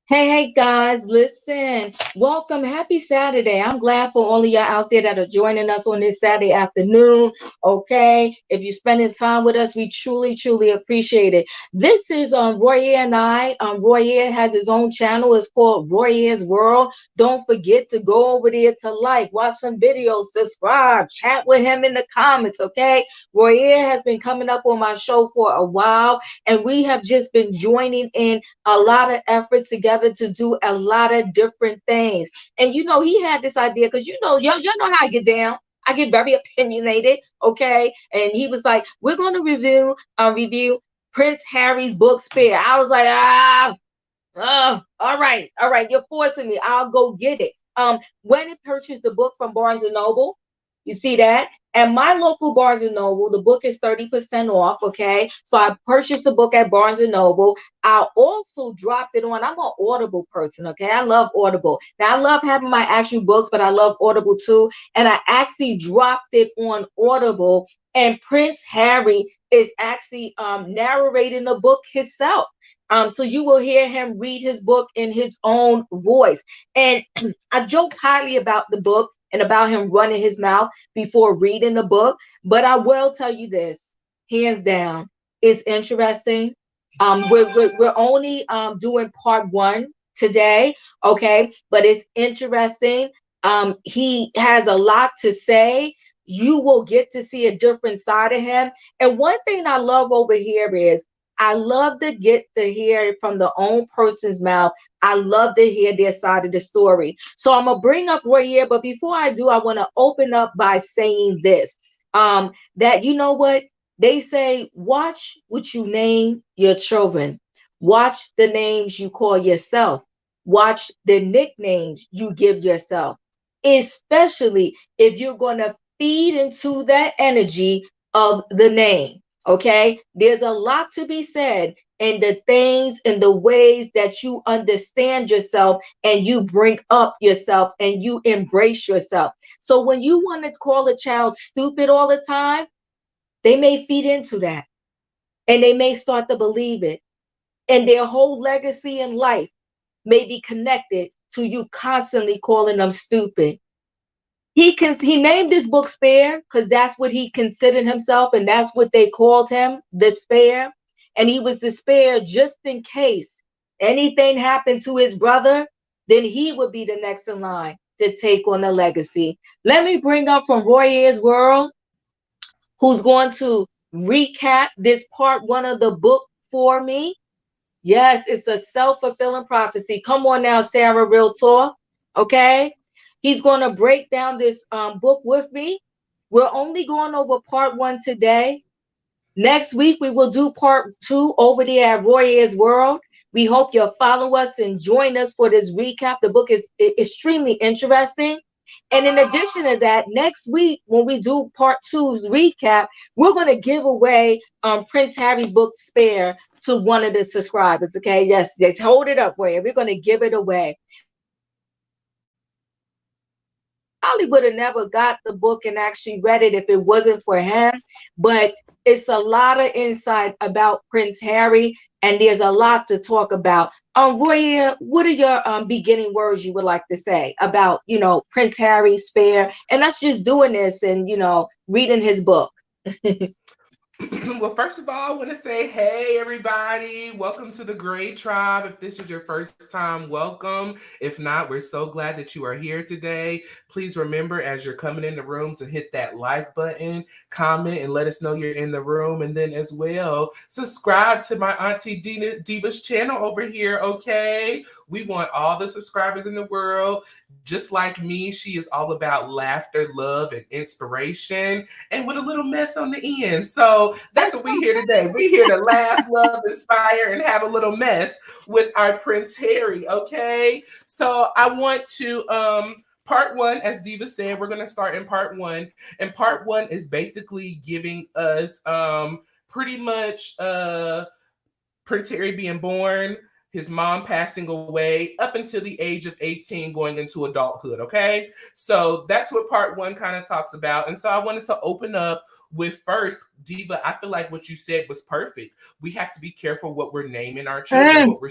Hey guys, listen. Welcome. Happy Saturday. I'm glad for all of y'all out there that are joining us on this Saturday afternoon. Okay. If you're spending time with us, we truly appreciate it. This is Royer and I. Royer has his own channel. It's called Royer's World. Don't forget to go over there to watch some videos, subscribe, chat with him in the comments. Okay. Royer has been coming up on my show for a while, and we have just been joining in a lot of efforts together to do a lot of different things. And he had this idea because y'all know how I get down. I get very opinionated, okay? And he was like, "We're going to review Prince Harry's book Spare." I was like, all right, you're forcing me. I'll go get it. When it purchased the book from Barnes and Noble, you see that? And my local Barnes and Noble, the book is 30% off. Okay. So I purchased the book at Barnes and Noble. I also dropped it on. I'm an Audible person. Okay. I love Audible. Now I love having my actual books, but I love Audible too. And I actually dropped it on Audible. And Prince Harry is actually narrating the book himself. So you will hear him read his book in his own voice. And I joked highly about the book and about him running his mouth before reading the book. But I will tell you this, hands down, it's interesting. We're only doing part one today, okay? But it's interesting. He has a lot to say. You will get to see a different side of him. And one thing I love over here is I love to get to hear it from the own person's mouth. I love to hear their side of the story. So I'm gonna bring up Roy here, but before I do, I want to open up by saying this. That you know what they say, watch what you name your children, watch the names you call yourself, watch the nicknames you give yourself, especially if you're gonna feed into that energy of the name. Okay, there's a lot to be said in the things and the ways that you understand yourself and you bring up yourself and you embrace yourself. So when you want to call a child stupid all the time, they may feed into that and they may start to believe it. And their whole legacy in life may be connected to you constantly calling them stupid. He named his book Spare because that's what he considered himself, and that's what they called him, the Spare. And he was the Spare just in case anything happened to his brother, then he would be the next in line to take on the legacy. Let me bring up from Royer's World, who's going to recap this part one of the book for me. Yes, it's a self-fulfilling prophecy. Come on now, Sarah, real talk. Okay. He's going to break down this book with me. We're only going over part one today. Next week, we will do part two over there at Royer's World. We hope you'll follow us and join us for this recap. The book is extremely interesting. And in addition to that, next week, when we do part two's recap, we're going to give away Prince Harry's book Spare to one of the subscribers. Okay. Yes, let's hold it up for you. We're going to give it away. Probably would have never got the book and actually read it if it wasn't for him. But it's a lot of insight about Prince Harry, and there's a lot to talk about. Roya, what are your beginning words you would like to say about, Prince Harry, Spare, and us just doing this and, reading his book? Well, first of all, I want to say, hey, everybody. Welcome to the Grey Tribe. If this is your first time, welcome. If not, we're so glad that you are here today. Please remember, as you're coming in the room, to hit that like button, comment, and let us know you're in the room. And then as well, subscribe to my Auntie Diva's channel over here, okay? We want all the subscribers in the world. Just like me, she is all about laughter, love, and inspiration, and with a little mess on the end. So that's what we here today. We're here to laugh, love, inspire, and have a little mess with our Prince Harry, okay? So I want to part one, as Diva said, we're going to start in part one. And part one is basically giving us pretty much Prince Harry being born, his mom passing away, up until the age of 18, going into adulthood, okay? So that's what part one kind of talks about. And so I wanted to open up with first, Diva, I feel like what you said was perfect. We have to be careful what we're naming our children, what we're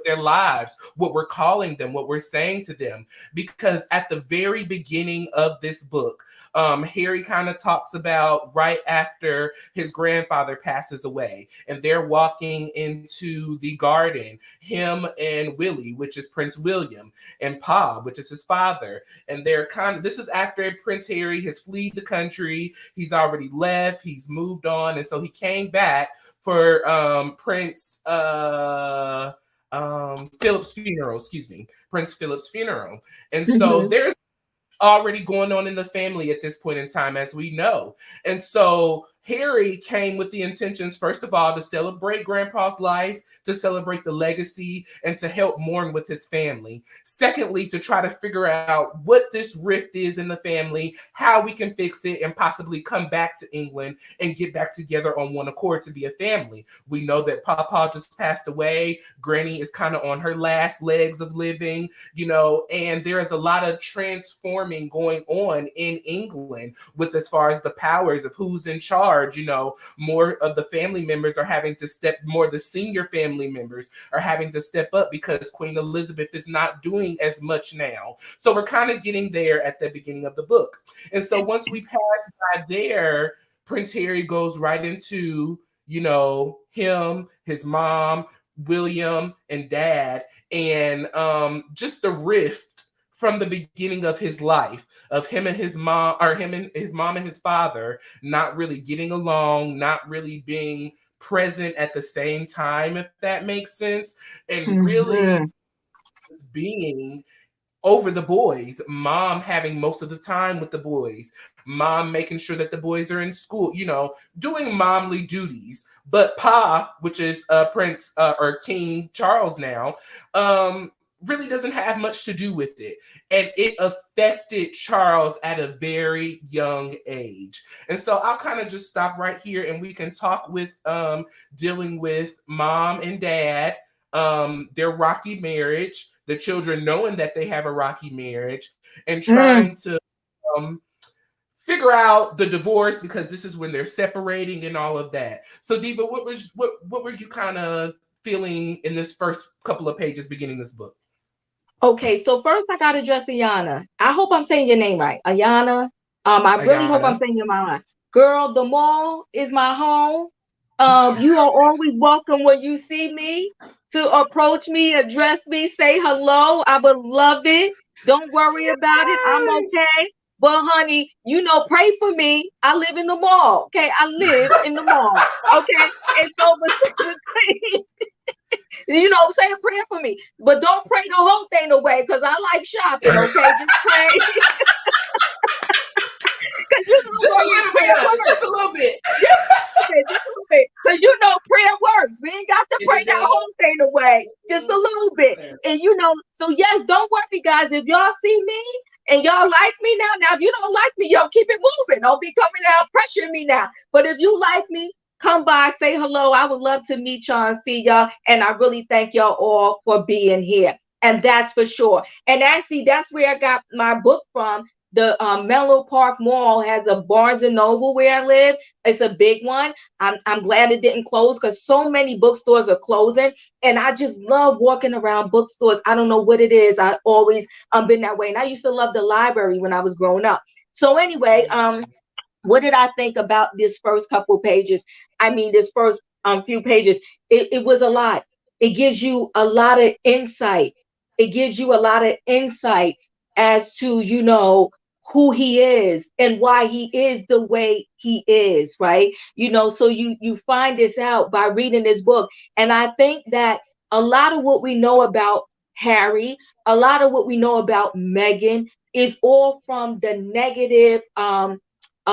their lives, what we're calling them, what we're saying to them. Because at the very beginning of this book, Harry kind of talks about right after his grandfather passes away, and they're walking into the garden, him and Willie, which is Prince William, and Pa, which is his father. And they're this is after Prince Harry has fled the country. He's already left, he's moved on. And so he came back for Prince Philip's funeral, excuse me, Prince Philip's funeral. And so there's already going on in the family at this point in time, as we know. And so Harry came with the intentions, first of all, to celebrate Grandpa's life, to celebrate the legacy, and to help mourn with his family. Secondly, to try to figure out what this rift is in the family, how we can fix it, and possibly come back to England and get back together on one accord to be a family. We know that Papa just passed away. Granny is kind of on her last legs of living, you know, and there is a lot of transforming going on in England with as far as the powers of who's in charge. You know, more of the family members are having to the senior family members are having to step up because Queen Elizabeth is not doing as much now. So we're kind of getting there at the beginning of the book. And so once we pass by there, Prince Harry goes right into, you know, him, his mom, William, and Dad, and just the rift from the beginning of his life, of him and his mom, or him and his mom and his father not really getting along, not really being present at the same time, if that makes sense, and really being over the boys, mom having most of the time with the boys, mom making sure that the boys are in school, you know, doing momly duties. But Pa, which is Prince or King Charles now, really doesn't have much to do with it. And it affected Charles at a very young age. And so I'll kind of just stop right here and we can talk with dealing with mom and dad, their rocky marriage, the children knowing that they have a rocky marriage, and trying to figure out the divorce, because this is when they're separating and all of that. So Diva, what were you kind of feeling in this first couple of pages beginning this book? Okay, so first I gotta address Ayana. I hope I'm saying your name right. Ayana. I really hope I'm saying your name right. Girl, the mall is my home. You are always welcome when you see me to approach me, address me, say hello. I would love it. Don't worry about it. I'm okay. But honey, you know, pray for me. I live in the mall. Okay, I live in the mall. Okay, and so you know, say a prayer for me, but don't pray the whole thing away because I like shopping. Okay, just pray. Just a little bit of it, just a little bit. Because you know, prayer works. We ain't got to pray that whole thing away, just a little bit. And you know, so yes, don't worry, guys. If y'all see me and y'all like me now, if you don't like me, y'all keep it moving. Don't be coming out pressuring me now. But if you like me, come by, say hello. I would love to meet y'all and see y'all. And I really thank y'all all for being here. And that's for sure. And actually, that's where I got my book from. The Menlo Park Mall has a Barnes and Noble where I live. It's a big one. I'm glad it didn't close because so many bookstores are closing. And I just love walking around bookstores. I don't know what it is. I always been that way. And I used to love the library when I was growing up. So anyway, what did I think about this first couple pages? I mean, this first few pages, it was a lot. It gives you a lot of insight. It gives you a lot of insight as to, you know, who he is and why he is the way he is, right? You know, so you find this out by reading this book. And I think that a lot of what we know about Harry, a lot of what we know about Meghan is all from the negative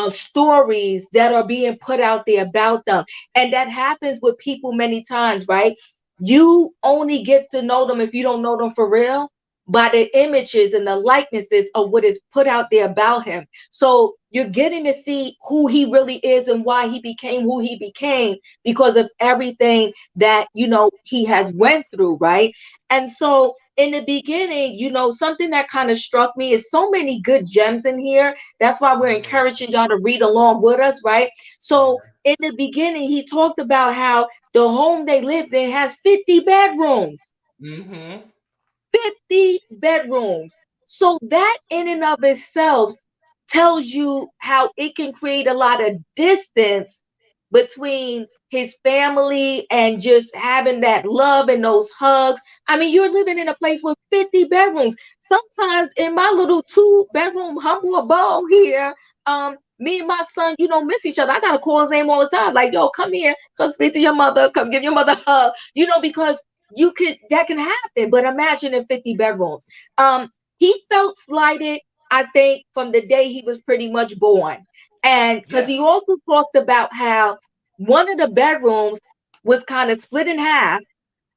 stories that are being put out there about them. And that happens with people many times, right? You only get to know them if you don't know them for real, by the images and the likenesses of what is put out there about him. So you're getting to see who he really is and why he became who he became because of everything that, you know, he has went through, right? And so in the beginning, you know, something that kind of struck me is so many good gems in here. That's why we're encouraging y'all to read along with us, right? So in the beginning, he talked about how the home they lived in has 50 bedrooms. Mm-hmm. 50 bedrooms. So that in and of itself tells you how it can create a lot of distance between his family and just having that love and those hugs. I mean, you're living in a place with 50 bedrooms. Sometimes in my little 2 bedroom humble abode here, me and my son, miss each other. I gotta call his name all the time. Like, yo, come here, come speak to your mother, come give your mother a hug, because that can happen. But imagine in 50 bedrooms. He felt slighted, I think, from the day he was pretty much born. And because Yeah. he also talked about how one of the bedrooms was kind of split in half,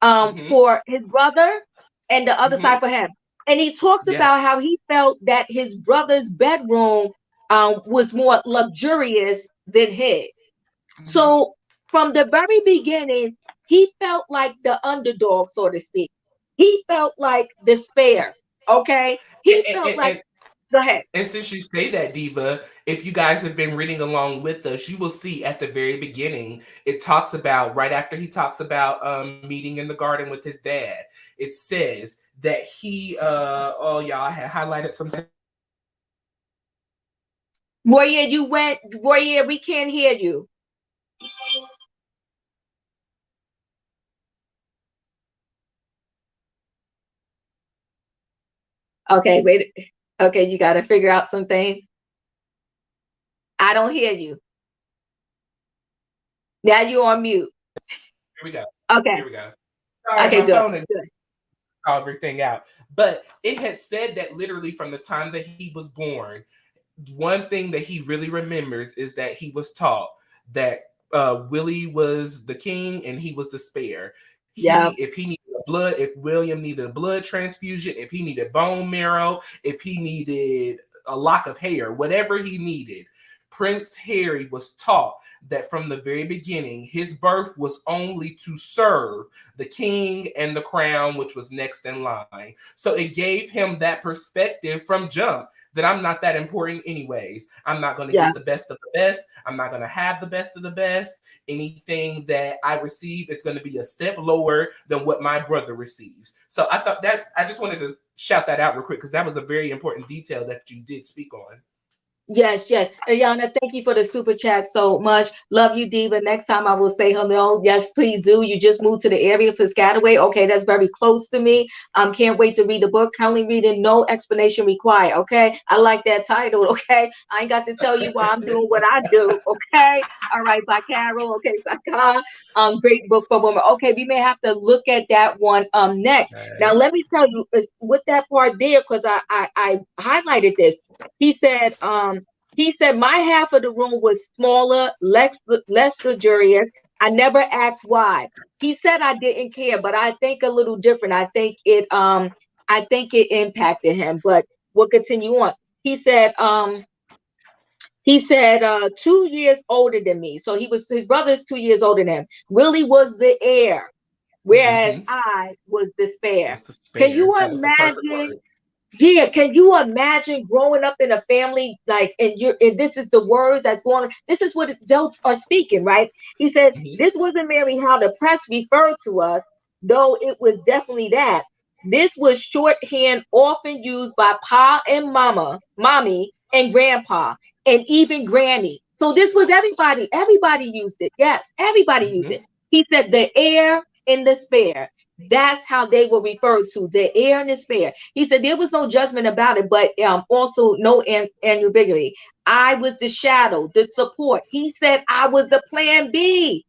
Mm-hmm. for his brother and the other Mm-hmm. side for him. And he talks Yeah. about how he felt that his brother's bedroom was more luxurious than his. Mm-hmm. So from the very beginning, he felt like the underdog, so to speak. He felt like despair. Okay. He felt like, And go ahead. And since you say that, Diva, if you guys have been reading along with us, you will see at the very beginning, it talks about right after he talks about meeting in the garden with his dad. It says that he, oh y'all, I had highlighted some. Roya, you went, Roya, we can't hear you. Okay, wait. Okay, you got to figure out some things. I don't hear you. Now you're on mute. Here we go. Okay. Here we go. Sorry, Okay, my good. phone and Good. everything out. But it had said that literally from the time that he was born, one thing that he really remembers is that he was taught that Willie was the king and he was the spare. Yeah. If he needed blood, if William needed a blood transfusion, if he needed bone marrow, if he needed a lock of hair, whatever he needed, Prince Harry was taught that from the very beginning, his birth was only to serve the king and the crown, which was next in line. So it gave him that perspective from jump that I'm not that important anyways. I'm not going to Yeah. get the best of the best. I'm not going to have the best of the best. Anything that I receive, it's going to be a step lower than what my brother receives. So I thought that I just wanted to shout that out real quick because that was a very important detail that you did speak on. Yes, yes. Ayana, thank you for the super chat so much. Love you, Diva. Next time I will say hello. Yes, please do. You just moved to the area for Piscataway. Okay, that's very close to me. Can't wait to read the book. Currently reading, no explanation required. Okay, I like that title. Okay, I ain't got to tell you why I'm doing what I do. Okay, all right, by Carol. Okay, by Khan. Great book for women. Okay, we may have to look at that one next. Now, Okay. let me tell you with that part there, because I highlighted this. He said my half of the room was smaller, less luxurious. I never asked why. He said I didn't care, but I think a little different. I think it impacted him. But we'll continue on. He said um he said 2 years older than me. So his brother's 2 years older than him. Willie was the heir, whereas Mm-hmm. I was the spare. Was the Can spare. you That was the perfect imagine? word. Yeah, can you imagine growing up in a family like and this is the words that's going on. This is what adults are speaking, right? He said Mm-hmm. this wasn't merely how the press referred to us, though it was definitely that. This was shorthand often used by pa and mommy and grandpa, and even granny. So this was everybody. Everybody used it. Yes, everybody used it. Mm-hmm. He said the heir and the spare. That's how they were referred to, the heir and the spare. He said there was no judgment about it, but also no ambiguity. I was the shadow, the support. He said I was the plan B.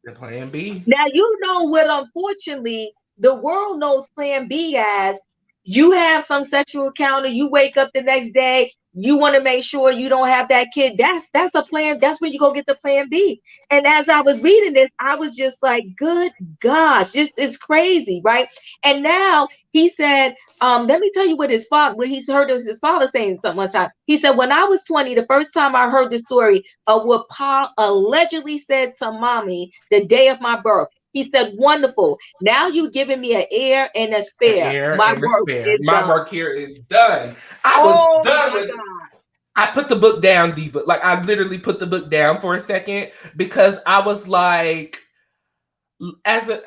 The plan B. Now, you know what, unfortunately, the world knows plan B as you have some sexual encounter, you wake up the next day, you want to make sure you don't have that kid. That's a plan. That's where you go get the plan B. And as I was reading this, I was just like, good gosh, just it's crazy, right? And now he said, let me tell you what he's heard his father saying something one time. He said, when I was 20, the first time I heard the story of what Pa allegedly said to mommy the day of my birth. He said, wonderful. Now you giving me an heir and a An spare. heir My and a work spare. is My done. work here is done. I was Oh done my with. God. I put the book down, Diva. Like I literally put the book down for a second because I was like, as a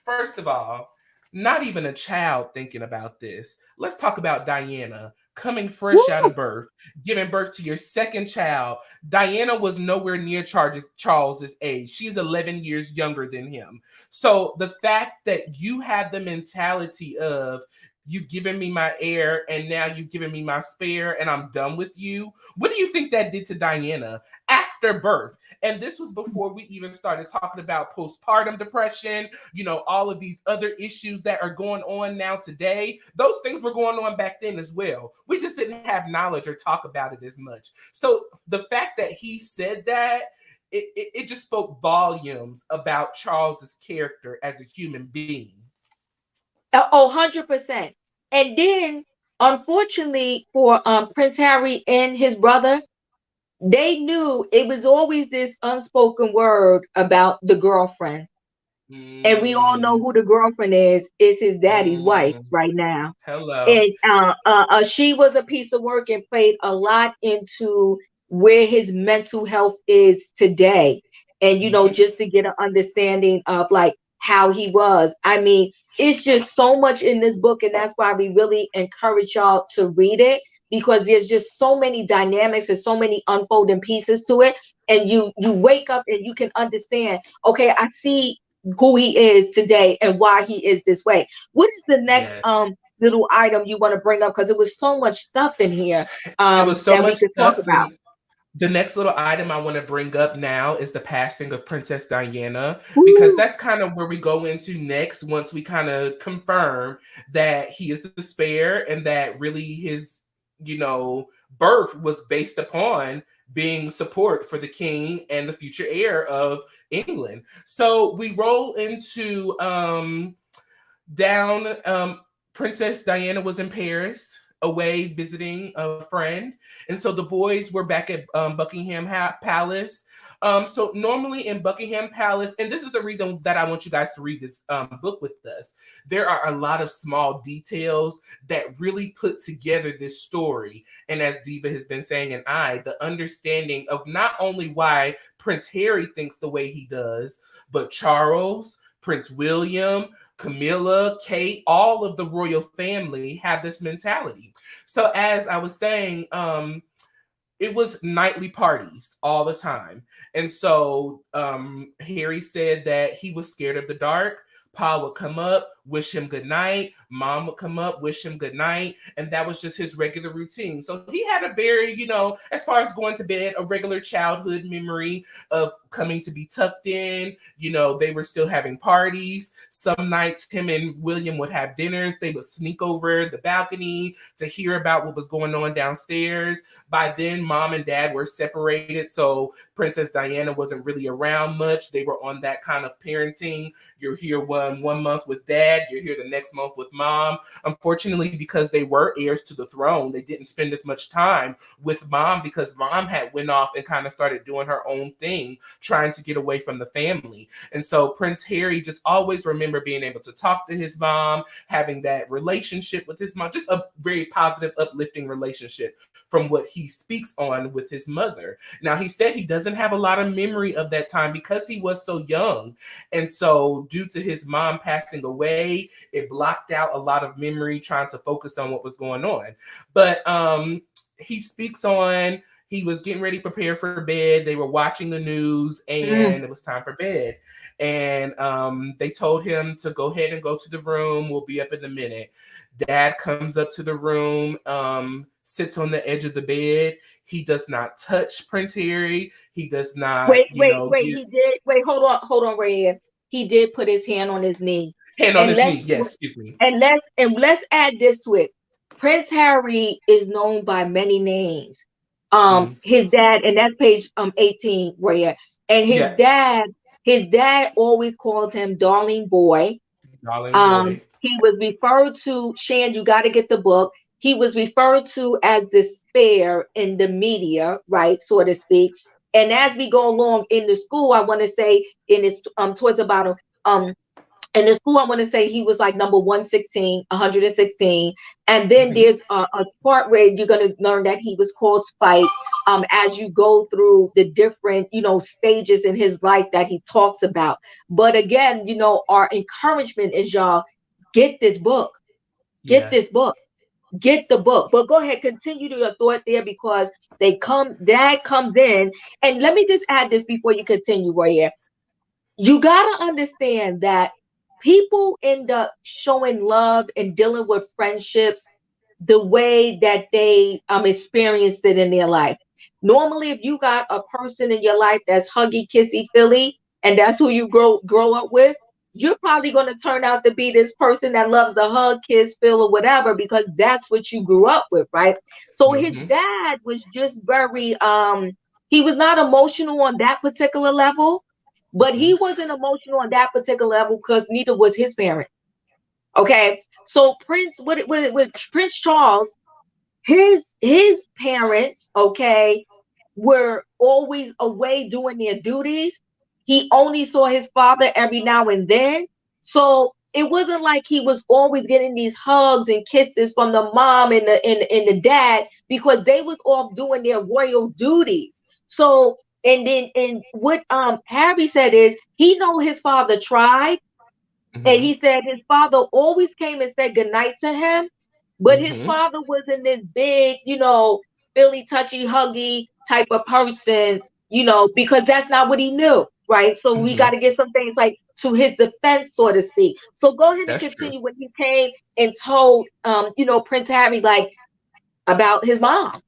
first of all, not even a child thinking about this. Let's talk about Diana coming fresh out Woo! of birth, giving birth to your second child. Diana was nowhere near Charles's age. She's 11 years younger than him. So the fact that you have the mentality of, you've given me my heir and now you've given me my spare and I'm done with you. What do you think that did to Diana after birth? And this was before we even started talking about postpartum depression, all of these other issues that are going on now today. Those things were going on back then as well. We just didn't have knowledge or talk about it as much. So the fact that he said that, it just spoke volumes about Charles's character as a human being. Oh, 100%. And then, unfortunately for Prince Harry and his brother, they knew it was always this unspoken word about the girlfriend. And we all know Mm, who the girlfriend is his daddy's wife mm. right now. Hello. And she was a piece of work and played a lot into where his mental health is today. And, just to get an understanding of like how he was. I mean, it's just so much in this book. And that's why we really encourage y'all to read it, because there's just so many dynamics and so many unfolding pieces to it. And you wake up and you can understand, okay, I see who he is today and why he is this way. What is the next Yes. little item you want to bring up? Because it was so much stuff in here It was so that we much could talk stuff. about. The next little item I want to bring up now is the passing of Princess Diana, because Ooh. that's kind of where we go into next once we kind of confirm that he is the spare and that really his, birth was based upon being support for the king and the future heir of England. So we roll into down Princess Diana was in Paris away visiting a friend, and so the boys were back at Buckingham Palace. So normally in Buckingham Palace, and this is the reason that I want you guys to read this book with us, there are a lot of small details that really put together this story. And as Diva has been saying, and the understanding of not only why Prince Harry thinks the way he does, but Charles, Prince William, Camilla, Kate, all of the royal family have this mentality. So as I was saying, it was nightly parties all the time. And so Harry said that he was scared of the dark. Pa would come up, wish him good night. Mom would come up, wish him good night. And that was just his regular routine. So he had a very, as far as going to bed, a regular childhood memory of coming to be tucked in. They were still having parties. Some nights him and William would have dinners. They would sneak over the balcony to hear about what was going on downstairs. By then, mom and dad were separated. So Princess Diana wasn't really around much. They were on that kind of parenting. You're here one month with dad, you're here the next month with mom. Unfortunately, because they were heirs to the throne, they didn't spend as much time with mom because mom had went off and kind of started doing her own thing, trying to get away from the family. And so Prince Harry just always remember being able to talk to his mom, having that relationship with his mom, just a very positive, uplifting relationship from what he speaks on with his mother. Now, he said he doesn't have a lot of memory of that time because he was so young. And so due to his mom passing away, it blocked out a lot of memory trying to focus on what was going on. But he speaks on, he was getting ready to prepare for bed. They were watching the news and it was time for bed. And they told him to go ahead and go to the room. We'll be up in a minute. Dad comes up to the room, sits on the edge of the bed. He does not touch Prince Harry. He does not, Wait. He did. Wait, hold on, right here. He did put his hand on his knee. Hand on his knee. Yes, excuse me. And let's add this to it. Prince Harry is known by many names. His dad, and that's page 18 right here. And his dad always called him darling boy. Darling boy. He was referred to, Shan, you got to get the book. He was referred to as the spare in the media, right, so to speak. And as we go along in the school, I want to say in his towards the bottom, in the school, I want to say he was like number 116. And then there's a part where you're going to learn that he was called Spike as you go through the different, stages in his life that he talks about. But again, our encouragement is, y'all, Get this book. Get Yeah. this book. Get the book. But go ahead, continue to your thought there because dad comes in. And let me just add this before you continue, Roy. You got to understand that people end up showing love and dealing with friendships the way that they experienced it in their life. Normally, if you got a person in your life that's huggy, kissy, Philly, and that's who you grow up with, you're probably going to turn out to be this person that loves the hug, kiss, feel, or whatever because that's what you grew up with, right? So his Mm-hmm. dad was just very he was not emotional on that particular level, but he Mm-hmm. wasn't emotional on that particular level because neither was his parent. Okay, so with Prince Charles, his parents, okay, were always away doing their duties. He only saw his father every now and then. So it wasn't like he was always getting these hugs and kisses from the mom and the dad because they was off doing their royal duties. So and what Harry said is he know his father tried, and Mm-hmm. he said his father always came and said goodnight to him, but his Mm-hmm. father wasn't this big, Billy touchy huggy type of person, because that's not what he knew, right? So we got Mm-hmm. to get some things like to his defense, so to speak. So go ahead and That's true. continue when he came and told, Prince Harry like about his mom.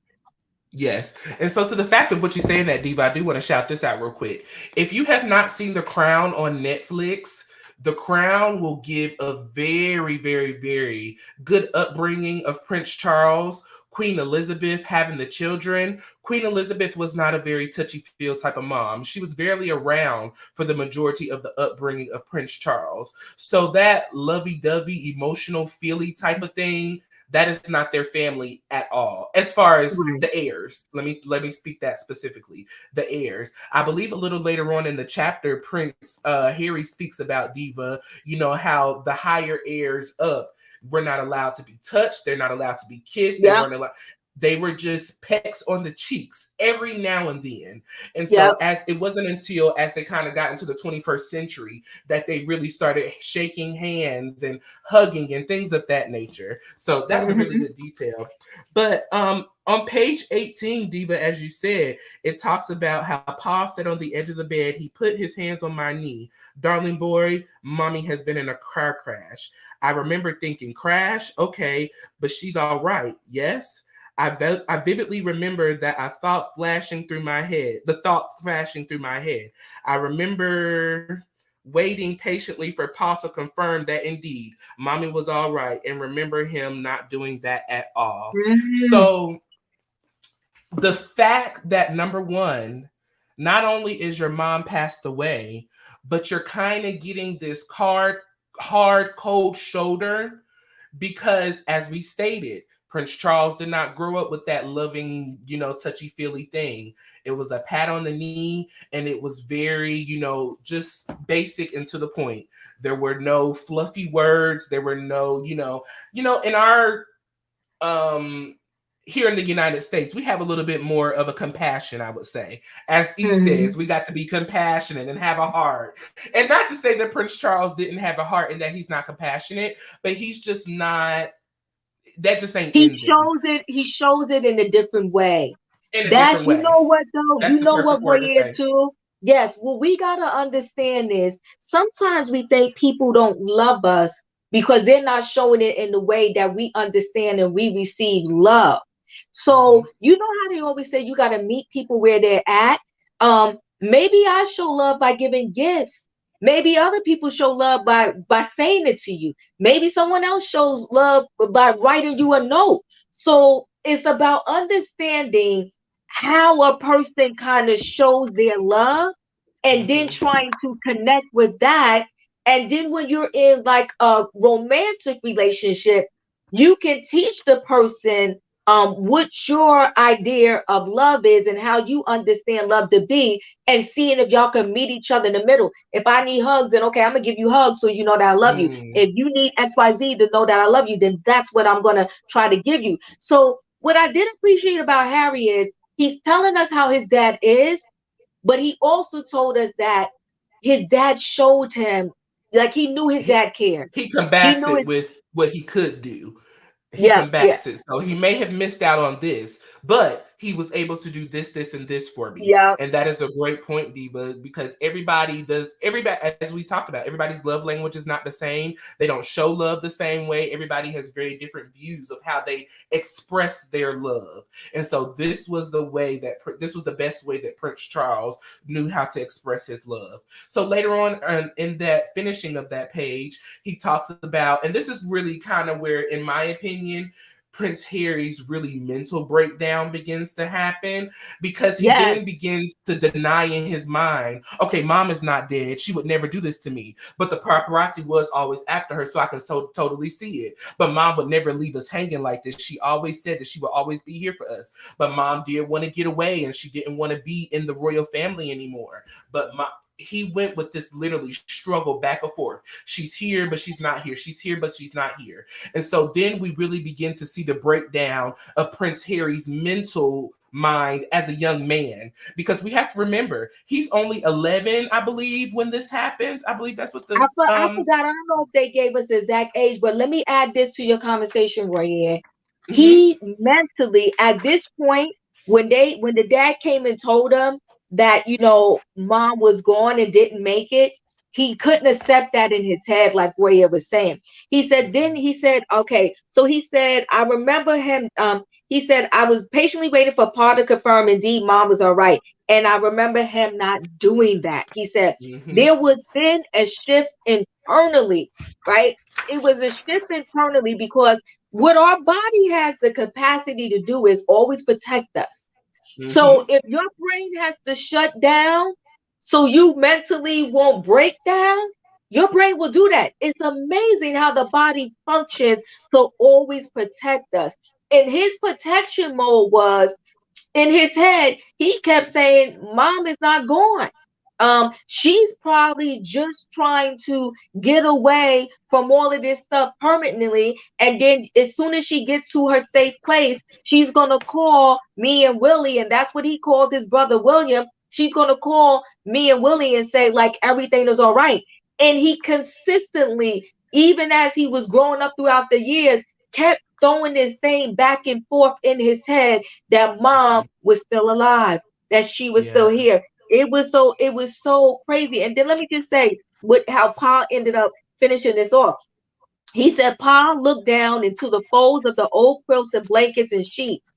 Yes. And so, to the fact of what you're saying, that Diva, I do want to shout this out real quick. If you have not seen The Crown on Netflix, The Crown will give a very, very, very good upbringing of Prince Charles, Queen Elizabeth having the children. Queen Elizabeth was not a very touchy feel type of mom. She was barely around for the majority of the upbringing of Prince Charles. So, that lovey dovey, emotional, feely type of thing, that is not their family at all. As far as Right. the heirs, let me speak that specifically. The heirs. I believe a little later on in the chapter, Prince Harry speaks about Diva. You know how the higher heirs up were not allowed to be touched. They're not allowed to be kissed. They Yep. weren't allowed. They were just pecks on the cheeks every now and then. And so, Yep. as it wasn't until as they kind of got into the 21st century that they really started shaking hands and hugging and things of that nature. So that was a really Hmm. good detail. But on page 18, Diva, as you said, it talks about how Pa sat on the edge of the bed. He put his hands on my knee. Darling boy, mommy has been in a car crash. I remember thinking, crash? Okay, but she's all right. Yes? I vividly remember that the thought flashing through my head. I remember waiting patiently for Pa to confirm that indeed mommy was all right and remember him not doing that at all. Hmm. So the fact that number one, not only is your mom passed away, but you're kind of getting this hard, cold shoulder because, as we stated, Prince Charles did not grow up with that loving, touchy feely thing. It was a pat on the knee, and it was very, just basic and to the point. There were no fluffy words. There were no, in our um here in the United States, we have a little bit more of a compassion, I would say. As E Hmm. says, we got to be compassionate and have a heart. And not to say that Prince Charles didn't have a heart and that he's not compassionate, but he's just not, that just ain't He in them shows it. He shows it in a different way. in a That's different you way. know what though. That's You the know perfect what we're word to here say. too. Yes. What we gotta understand is sometimes we think people don't love us because they're not showing it in the way that we understand and we receive love. So Mm-hmm. you know how they always say you gotta meet people where they're at. Maybe I show love by giving gifts. Maybe other people show love by saying it to you. Maybe someone else shows love by writing you a note. So it's about understanding how a person kind of shows their love and then Mm-hmm. trying to connect with that. And then when you're in like a romantic relationship, you can teach the person what your idea of love is and how you understand love to be, and seeing if y'all can meet each other in the middle. If I need hugs, then okay, I'm gonna give you hugs so you know that I love you. Mm. If you need XYZ to know that I love you, then that's what I'm gonna try to give you. So what I did appreciate about Harry is he's telling us how his dad is, but he also told us that his dad showed him Like he knew his dad cared. He He combats knew it his. with what he could do. He Yeah, yeah, combats it. So he may have missed out on this, but he was able to do this, and this for me. yeah. And that is a great point, Diva, because everybody, as we talked about, everybody's love language is not the same. They don't show love the same way. Everybody has very different views of how they express their love. And so this was the best way that Prince Charles knew how to express his love. So later on in that finishing of that page, he talks about, and this is really kind of where, in my opinion, Prince Harry's really mental breakdown begins to happen, because he Yes. then begins to deny in his mind, okay, mom is not dead. She would never do this to me. But the paparazzi was always after her, so I can totally see it. But mom would never leave us hanging like this. She always said that she would always be here for us. But mom did want to get away, and she didn't want to be in the royal family anymore. But he went with this literally struggle back and forth. She's here, but she's not here. She's here, but she's not here. And so then we really begin to see the breakdown of Prince Harry's mental mind as a young man, because we have to remember he's only 11, I believe, when this happens. I believe that's what the I forgot. I don't know if they gave us the exact age, but let me add this to your conversation, Roy. mhm, He mentally, at this point, when the dad came and told him that, mom was gone and didn't make it, he couldn't accept that in his head, like Roya was saying. Then he said, okay, so he said, I remember him, he said, I was patiently waiting for Pa to confirm indeed mom was all right. And I remember him not doing that. He said, mhm, there was then a shift internally, right? It was a shift internally because what our body has the capacity to do is always protect us. So mhm, if your brain has to shut down so you mentally won't break down, your brain will do that. It's amazing how the body functions to always protect us. And his protection mode was in his head, he kept saying, Mom is not gone. She's probably just trying to get away from all of this stuff permanently. And then as soon as she gets to her safe place, she's gonna call me and Willie, and that's what he called his brother William. She's gonna call me and Willie and say, like, everything is all right. And he consistently, even as he was growing up throughout the years, kept throwing this thing back and forth in his head that mom mhm. was still alive, that she was Yeah. still here. It was so crazy. And then let me just say what how Paul ended up finishing this off. He said, Paul looked down into the folds of the old quilts and blankets and sheets.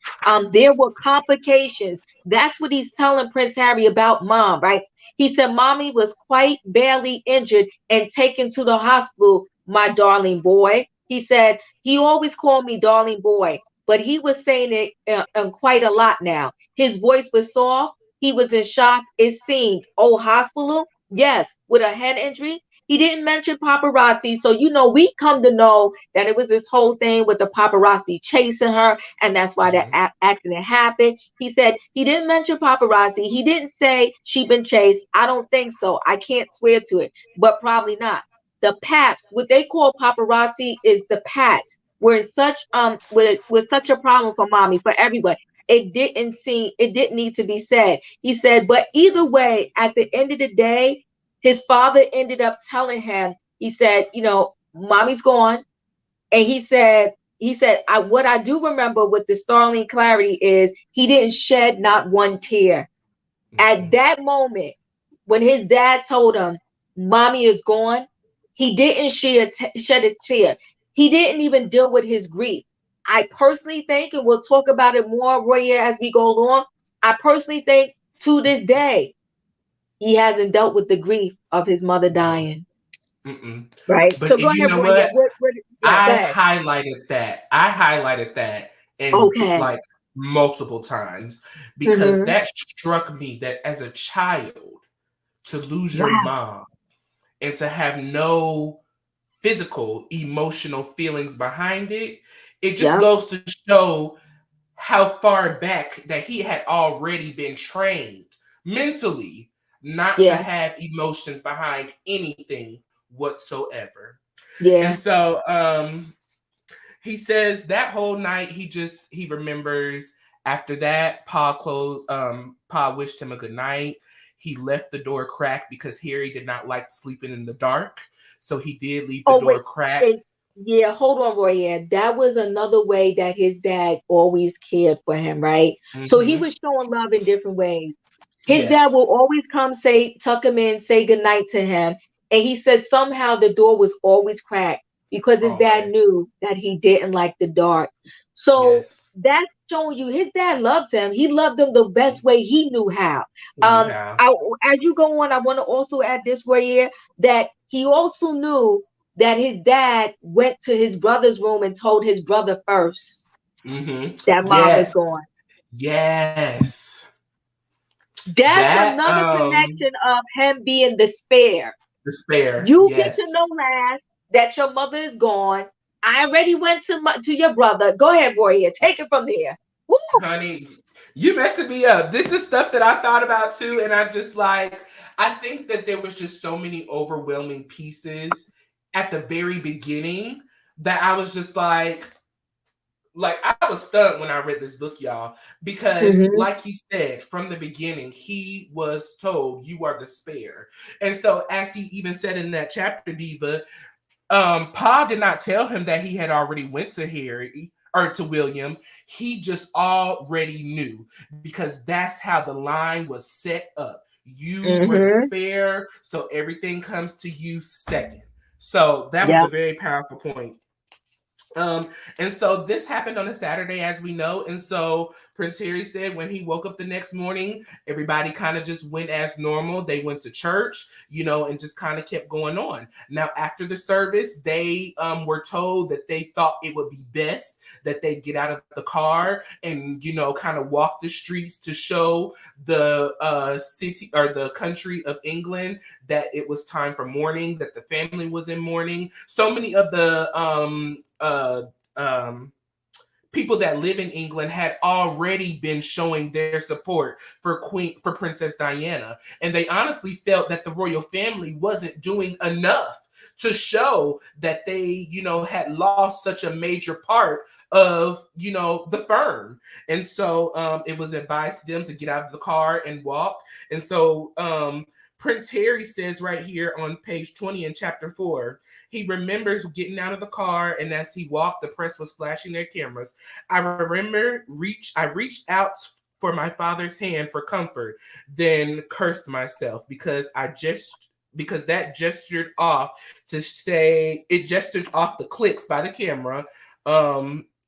There were complications. That's what he's telling Prince Harry about mom, right? He said, Mommy was quite badly injured and taken to the hospital, my darling boy. He said, he always called me darling boy, but he was saying it quite a lot now. His voice was soft. He was in shock, it seemed. Oh, hospital? Yes, with a head injury. He didn't mention paparazzi. So, we come to know that it was this whole thing with the paparazzi chasing her, and that's why that Mhm, accident happened. He said he didn't mention paparazzi. He didn't say she been chased. I don't think so. I can't swear to it, but probably not. The paps, what they call paparazzi is the pat. Were such was such a problem for mommy, for everyone. It didn't need to be said. He said, but either way, at the end of the day, his father ended up telling him, he said, mommy's gone. And he said, what I do remember with the startling clarity is he didn't shed not one tear. At mhm. that moment, when his dad told him, Mommy is gone, he didn't shed a tear. He didn't even deal with his grief. I personally think, and we'll talk about it more, Roya, as we go along. I personally think to this day, he hasn't dealt with the grief of his mother dying. Mm-mm. Right. So But go you ahead, know Roya. what? Yeah, go ahead. I highlighted that and Okay. like multiple times, because Mm-hmm. that struck me that as a child, to lose your Wow. mom and to have no physical, emotional feelings behind it, it just Yep. goes to show how far back that he had already been trained mentally not to Yeah. have emotions behind anything whatsoever. And Yeah. so he says that whole night he remembers. After that, Pa wished him a good night. he left the door cracked because Harry did not like sleeping in the dark. So he did leave the Oh door wait, cracked. and yeah, hold on, Roy. Yeah, that was another way that his dad always cared for him, right? So he Mm-hmm. was showing love in different ways. His dad Yes. will always come say, tuck him in, say goodnight to him. And he said somehow the door was always cracked because his dad Always. knew that he didn't like the dark. So Yes. that's showing you his dad loved him. He loved him the best way he knew how. He knew how. I, as you go on, I want to also add this right here that he also knew that his dad went to his brother's room and told his brother first Mm-hmm. that mom is Yes. gone. Yes. That's That another connection of him being despair. despair. You get to Yes. know last that your mother is gone. I already went to your brother. Go ahead, Warrior. Take it from there. Woo! Honey, you messing me up. This is stuff that I thought about too, and I just like I think that there was just so many overwhelming pieces at the very beginning that I was just like I was stunned when I read this book, y'all, because Mm-hmm. like he said from the beginning, he was told you are the spare. And so as he even said in that chapter, Diva, Pa did not tell him that he had already went to Harry or to William. He just already knew because that's how the line was set up. You were the Mm-hmm. spare, so everything comes to you second. So that was Yeah. a very powerful point. And so this happened on a Saturday, as we know. And so Prince Harry said when he woke up the next morning, everybody kind of just went as normal. They went to church, and just kind of kept going on. Now, after the service, they were told that they thought it would be best that they get out of the car and, kind of walk the streets to show the city or the country of England that it was time for mourning, that the family was in mourning. So many of the people that live in England had already been showing their support for Princess Diana, and they honestly felt that the royal family wasn't doing enough to show that they, had lost such a major part of, the firm. And so it was advised to them to get out of the car and walk. And so Prince Harry says right here on page 20 in chapter 4, he remembers getting out of the car, and as he walked, the press was flashing their cameras. I reached out for my father's hand for comfort, then cursed myself because that gestured off it gestured off the clicks by the camera.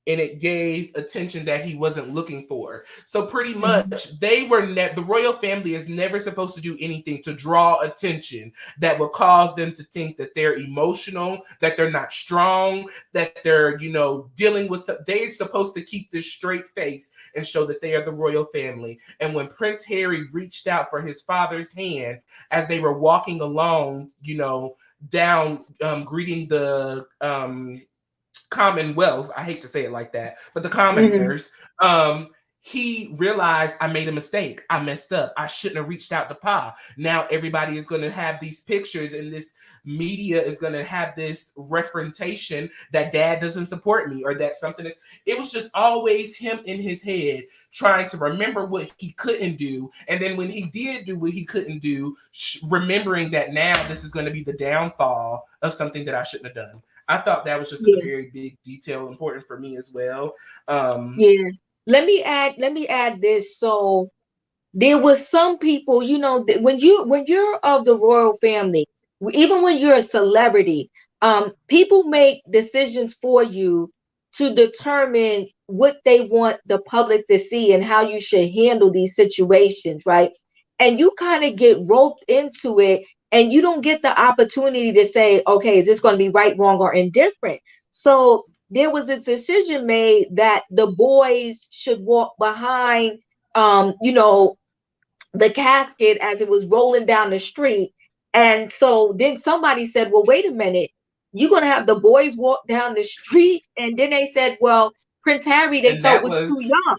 And it gave attention that he wasn't looking for. So pretty Mm-hmm. much the royal family is never supposed to do anything to draw attention that will cause them to think that they're emotional, that they're not strong, that they're, dealing with they're supposed to keep this straight face and show that they are the royal family. And when Prince Harry reached out for his father's hand as they were walking along, down greeting the Commonwealth, I hate to say it like that, but the Mm-hmm. commoners, he realized I made a mistake. I messed up. I shouldn't have reached out to Pa. Now everybody is going to have these pictures, and this media is going to have this referentation that dad doesn't support me, or that something is. It was just always him in his head trying to remember what he couldn't do. And then when he did do what he couldn't do, remembering that now this is going to be the downfall of something that I shouldn't have done. I thought that was just a Yeah. very big detail, important for me as well. Yeah. Let me add this. So there was some people, that when you're of the royal family, even when you're a celebrity, people make decisions for you to determine what they want the public to see and how you should handle these situations, right? And you kind of get roped into it, and you don't get the opportunity to say, okay, is this going to be right, wrong, or indifferent? So there was this decision made that the boys should walk behind the casket as it was rolling down the street. And so then somebody said, well, wait a minute, you're going to have the boys walk down the street? And then they said, well, Prince Harry, they and felt that was too was young.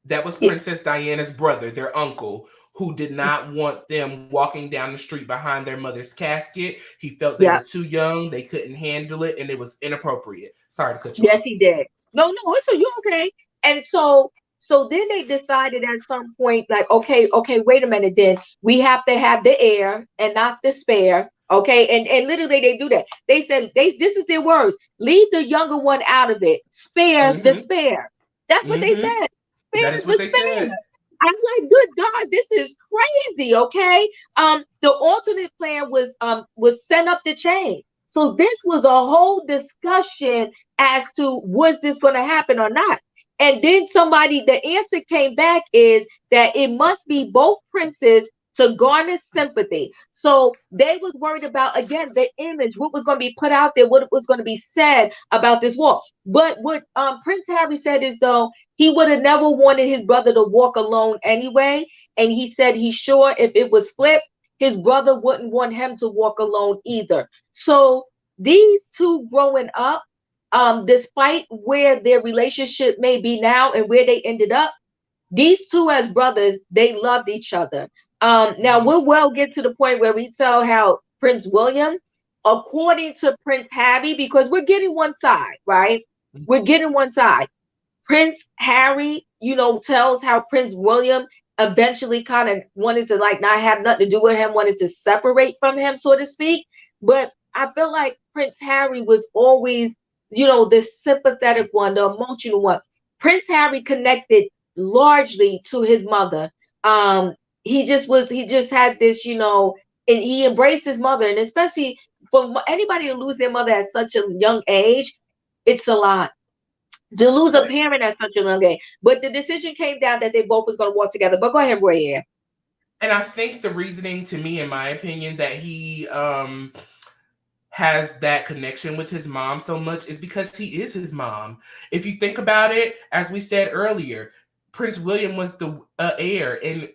that was Yeah, Princess Diana's brother, their uncle, who did not want them walking down the street behind their mother's casket. He felt they were yeah, too young, they couldn't handle it, and it was inappropriate. Sorry to cut you yes, off. he did. No, no, it's so you okay. And so So then they decided at some point, like, okay, wait a minute, then we have to have the heir and not the spare. Okay, and literally they do that. They said this is their words. Leave the younger one out of it. Spare the Mm-hmm. spare. That's what they Mm-hmm. said. That Spare is what the they spare. said. I'm like, good God, this is crazy. Okay. The alternate plan was send up the chain. So this was a whole discussion as to was this going to happen or not. And then the answer came back is that it must be both princes to garner sympathy. So they was worried about again the image, what was going to be put out there, what was going to be said about this war. But what Prince Harry said is though he would have never wanted his brother to walk alone anyway. And he said he's sure if it was flipped, his brother wouldn't want him to walk alone either. So these two growing up, despite where their relationship may be now and where they ended up, these two as brothers, they loved each other. Now Mm-hmm. we'll well get to the point where we tell how Prince William, according to Prince Harry, because we're getting one side, right? We're getting one side. Prince Harry, tells how Prince William eventually kind of wanted to like not have nothing to do with him, wanted to separate from him, so to speak. But I feel like Prince Harry was always, the sympathetic one, the emotional one. Prince Harry connected largely to his mother. He just had this, and he embraced his mother, and especially for anybody to lose their mother at such a young age, it's a lot to lose a Right. parent at such a young age. But the decision came down that they both was going to work together. But go ahead, Roy. And I think the reasoning, to me, in my opinion, that he has that connection with his mom so much is because he is his mom. If you think about it, as we said earlier, Prince William was the heir, and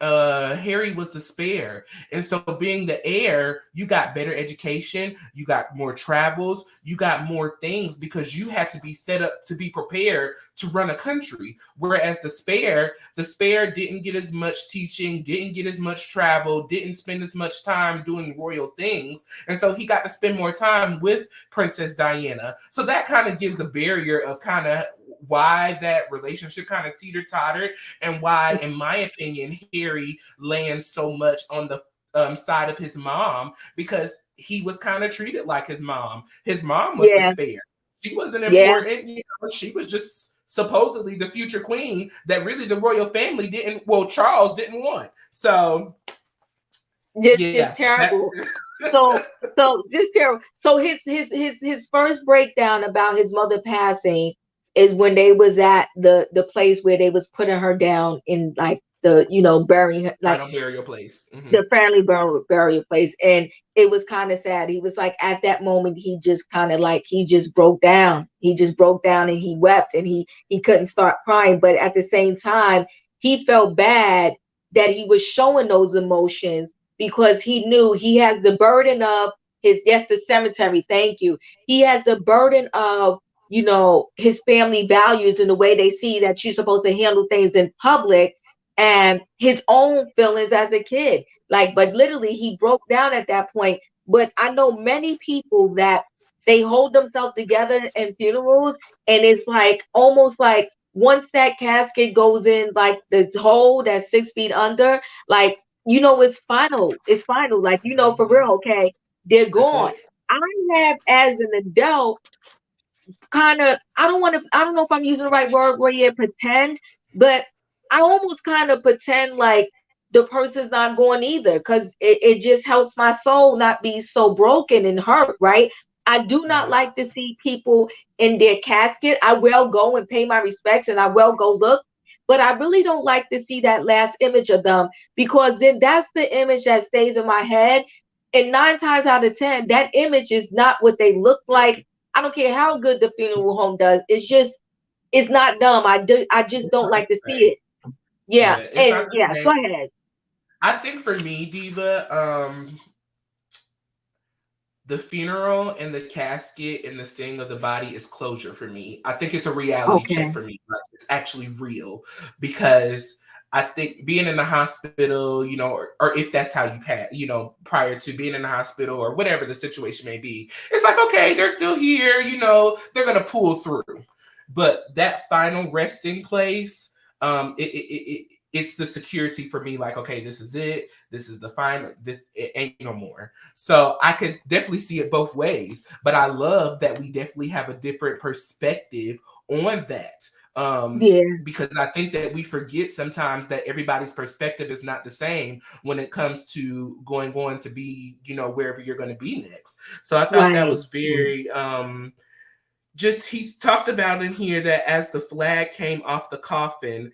Harry was the spare. And so, being the heir, you got better education, you got more travels, you got more things because you had to be set up to be prepared to run a country. Whereas the spare didn't get as much teaching, didn't get as much travel, didn't spend as much time doing royal things. And so he got to spend more time with Princess Diana. So that kind of gives a barrier of kind of why that relationship kind of teeter-tottered, and why, in my opinion, Harry lands so much on the side of his mom, because he was kind of treated like his mom. His mom was the Yeah, spare. She wasn't yeah. important. She was just supposedly the future queen that really the royal family didn't, well, Charles didn't want. So Just yeah, that. terrible. So just terrible. So his first breakdown about his mother passing is when they was at the place where they was putting her down in like the burying her, like Final burial place. the family burial place, and it was kind of sad. He was like at that moment he just kind of like he just broke down. He just broke down and he wept and he couldn't start crying, but at the same time he felt bad that he was showing those emotions because he knew he has the burden of his, yes, the cemetery, thank you. He has the burden of his family values and the way they see that you're supposed to handle things in public, and his own feelings as a kid. Like, but literally he broke down at that point. But I know many people that they hold themselves together in funerals, and it's like almost like once that casket goes in, like the hole that's 6 feet under, like it's final. It's final. Like for Mhm. real. Okay, they're That's gone. it. I have, as an adult, kind of, I don't know if I'm using the right word where you pretend, but I almost kind of pretend like the person's not going either, because it just helps my soul not be so broken and hurt, right? I do not Right. like to see people in their casket. I will go and pay my respects and I will go look, but I really don't like to see that last image of them, because then that's the image that stays in my head. And 9 times out of 10, that image is not what they look like. I don't care how good the funeral home does. It's not dumb. I just It's don't not the like to see same. it. Yeah. Yeah, it's not And the yeah, go same. ahead. I think for me, Diva, the funeral and the casket and the seeing of the body is closure for me. I think it's a reality check Okay. for me. Like, it's actually real, because I think being in the hospital, or if that's how you pass, prior to being in the hospital or whatever the situation may be, it's like, okay, they're still here, they're going to pull through. But that final resting place, it's the security for me. Like, okay, this is it. This is the final. This it ain't no more. So I could definitely see it both ways. But I love that we definitely have a different perspective on that. Yeah. Because I think that we forget sometimes that everybody's perspective is not the same when it comes to going on to be, wherever you're going to be next. So I thought that Right. was very just he's talked about in here that as the flag came off the coffin,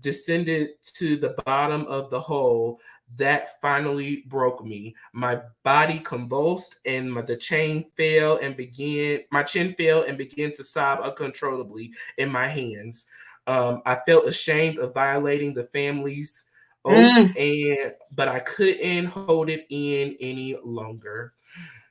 descended to the bottom of the hole, that finally broke me. My body convulsed and my chin fell and began to sob uncontrollably in my hands. I felt ashamed of violating the family's oath, Mm, but I couldn't hold it in any longer.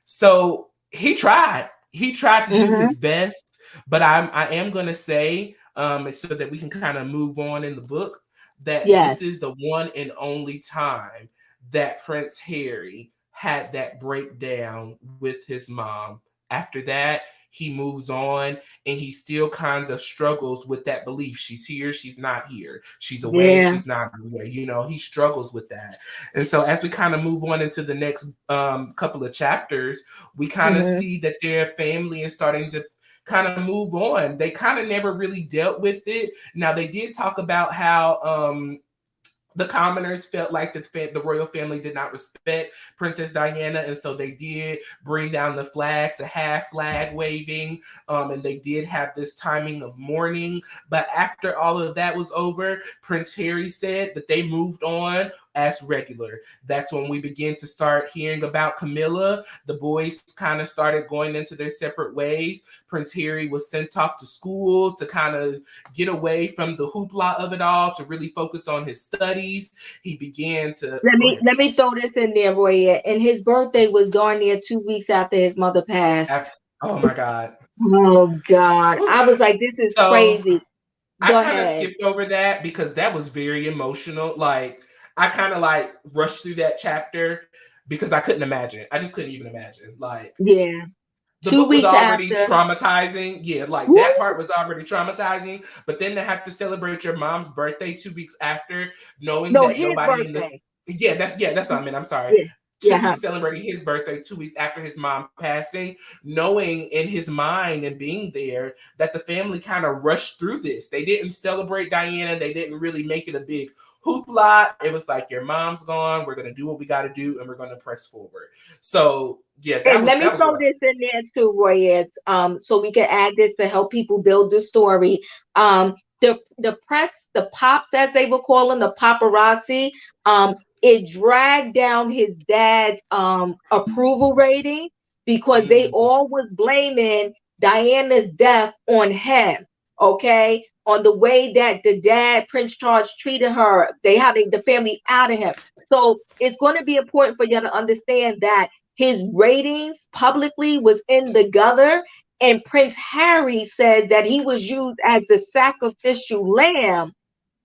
So he tried to do mm-hmm. his best, but I am gonna say, so that we can kind of move on in the book, that this Yes. is the one and only time that Prince Harry had that breakdown with his mom. After that, he moves on and he still kind of struggles with that belief. She's here, she's not here. She's away, Yeah. she's not away. He struggles with that. And so as we kind of move on into the next couple of chapters, we kind of Mm-hmm. see that their family is starting to kind of move on. They kind of never really dealt with it. Now they did talk about how the commoners felt like the royal family did not respect Princess Diana, and so they did bring down the flag to have flag waving, and they did have this timing of mourning. But after all of that was over, Prince Harry said that they moved on as regular. That's when we begin to start hearing about Camilla. The boys kind of started going into their separate ways. Prince Harry was sent off to school to kind of get away from the hoopla of it all, to really focus on his studies. He began to Let go me ahead. let me throw this in there, Roy. And his birthday was darn near 2 weeks after his mother passed. Oh my God. Oh God. I was like, this is So crazy. I Go kind of ahead. skipped over that because that was very emotional. Like I kind of like rushed through that chapter because I couldn't imagine. I just couldn't even imagine. Like Yeah. the Two book was weeks already after. traumatizing. Yeah, like Woo! that part was already traumatizing. But then to have to celebrate your mom's birthday 2 weeks after, knowing No, that his nobody in the birthday. yeah, that's what I mean. I'm sorry. Yeah. To Yeah. be Huh. celebrating his birthday 2 weeks after his mom passing, knowing in his mind and being there that the family kind of rushed through this. They didn't celebrate Diana. They didn't really make it a big hoopla. It was like, your mom's gone. We're gonna do what we got to do, and we're gonna press forward. So yeah, that And was let me that was throw rough. this in there too, Roy. So we can add this to help people build the story. The press, the pops, as they were calling the paparazzi, it dragged down his dad's approval rating because they Mm-hmm. all was blaming Diana's death on him. Okay, on the way that the dad, Prince Charles, treated her. They had the family out of him. So it's going to be important for you to understand that his ratings publicly was in the gutter, and Prince Harry says that he was used as the sacrificial lamb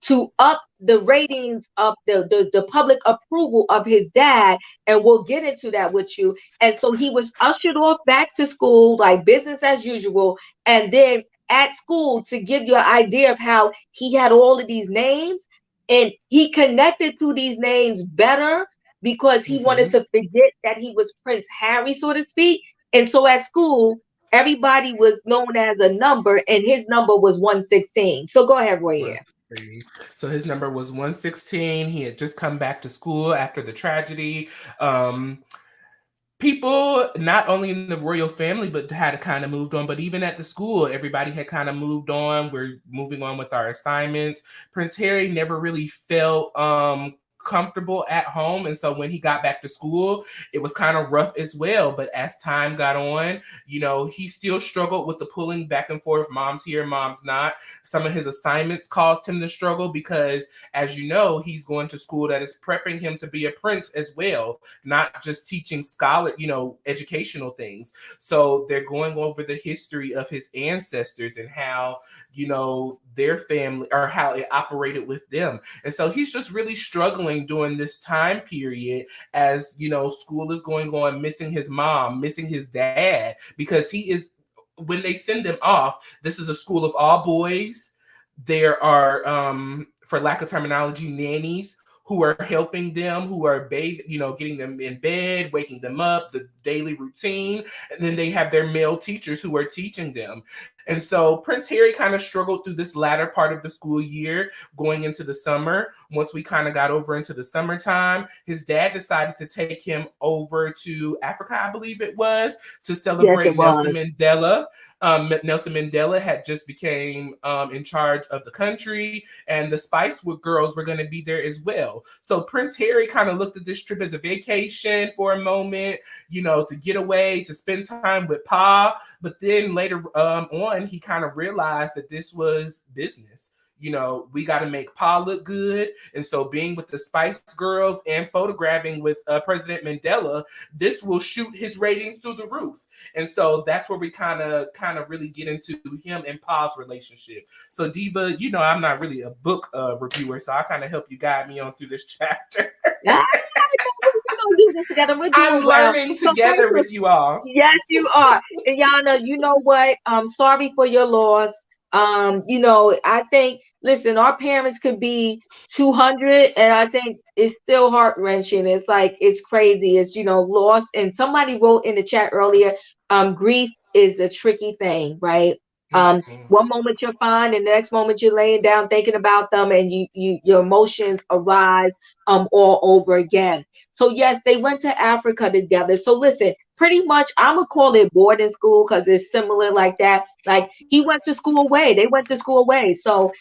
to up the ratings of the public approval of his dad. And we'll get into that with you. And so he was ushered off back to school like business as usual. And then at school, to give you an idea of how he had all of these names, and he connected to these names better because he wanted Mm-hmm. to forget that he was Prince Harry, so to speak. And so at school, everybody was known as a number, and his number was 116. So go ahead, Roy. 116. So his number was 116. He had just come back to school after the tragedy. Um, People not only in the royal family but had kind of moved on, but even at the school everybody had kind of moved on. We're moving on with our assignments. Prince Harry never really felt comfortable at home, and so when he got back to school it was kind of rough as well. But as time got on, he still struggled with the pulling back and forth, mom's here, mom's not. Some of his assignments caused him to struggle because, as you know, he's going to school that is prepping him to be a prince as well, not just teaching educational things. So they're going over the history of his ancestors and how, their family, or how it operated with them. And so he's just really struggling during this time period as, school is going on, missing his mom, missing his dad, because when they send them off, this is a school of all boys. There are, for lack of terminology, nannies who are helping them, who are getting them in bed, waking them up, the daily routine. And then they have their male teachers who are teaching them. And so Prince Harry kind of struggled through this latter part of the school year, going into the summer. Once we kind of got over into the summertime, his dad decided to take him over to Africa, I believe it was, to Yes, it celebrate Nelson was. Mandela. Nelson Mandela had just became in charge of the country, and the Spice Girls were going to be there as well. So Prince Harry kind of looked at this trip as a vacation for a moment, to get away, to spend time with Pa. But then later on, he kind of realized that this was business. We got to make Pa look good. And so being with the Spice Girls and photographing with President Mandela, this will shoot his ratings through the roof. And so that's where we kind of really get into him and Pa's relationship. So Diva, I'm not really a book reviewer, so I kind of help you guide me on through this chapter. We're gonna do this together. We're doing I'm learning together with you all. Yes, you are. And Yana, you know what? I'm sorry for your loss. I think, listen, our parents could be 200, and I think it's still heart-wrenching. It's like, it's crazy. It's, loss. And somebody wrote in the chat earlier, grief is a tricky thing, right? One moment you're fine, and the next moment you're laying down thinking about them, and your emotions arise all over again. So yes, they went to Africa together. So listen, pretty much I'm gonna call it boarding school because it's similar like that. Like, he went to school away, they went to school away. So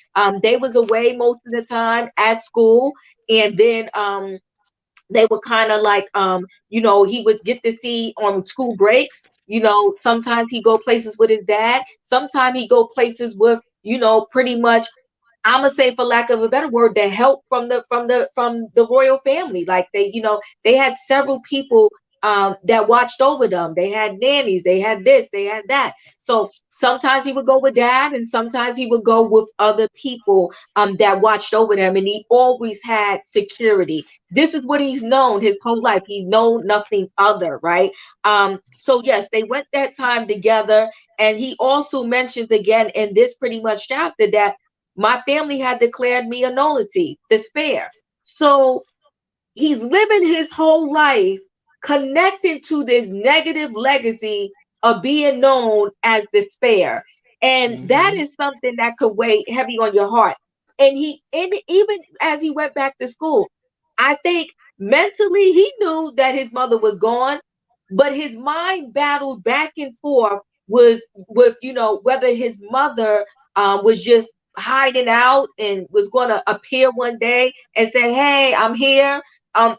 they was away most of the time at school, and then they were kind of like, he would get to see on school breaks. Sometimes he go places with his dad. Sometimes he go places with, pretty much, I'm gonna say, for lack of a better word, the help from the royal family. Like, they had several people that watched over them. They had nannies. They had this. They had that. So sometimes he would go with dad, and sometimes he would go with other people that watched over them. And he always had security. This is what he's known his whole life. He known nothing other, right? So yes, they went that time together. And he also mentions again in this pretty much chapter that my family had declared me a nullity, despair. So he's living his whole life connecting to this negative legacy of being known as despair. And that is something that could weigh heavy on your heart. And even as he went back to school, I think mentally he knew that his mother was gone, but his mind battled back and forth was with, whether his mother was just hiding out and was going to appear one day and say, "Hey, I'm here."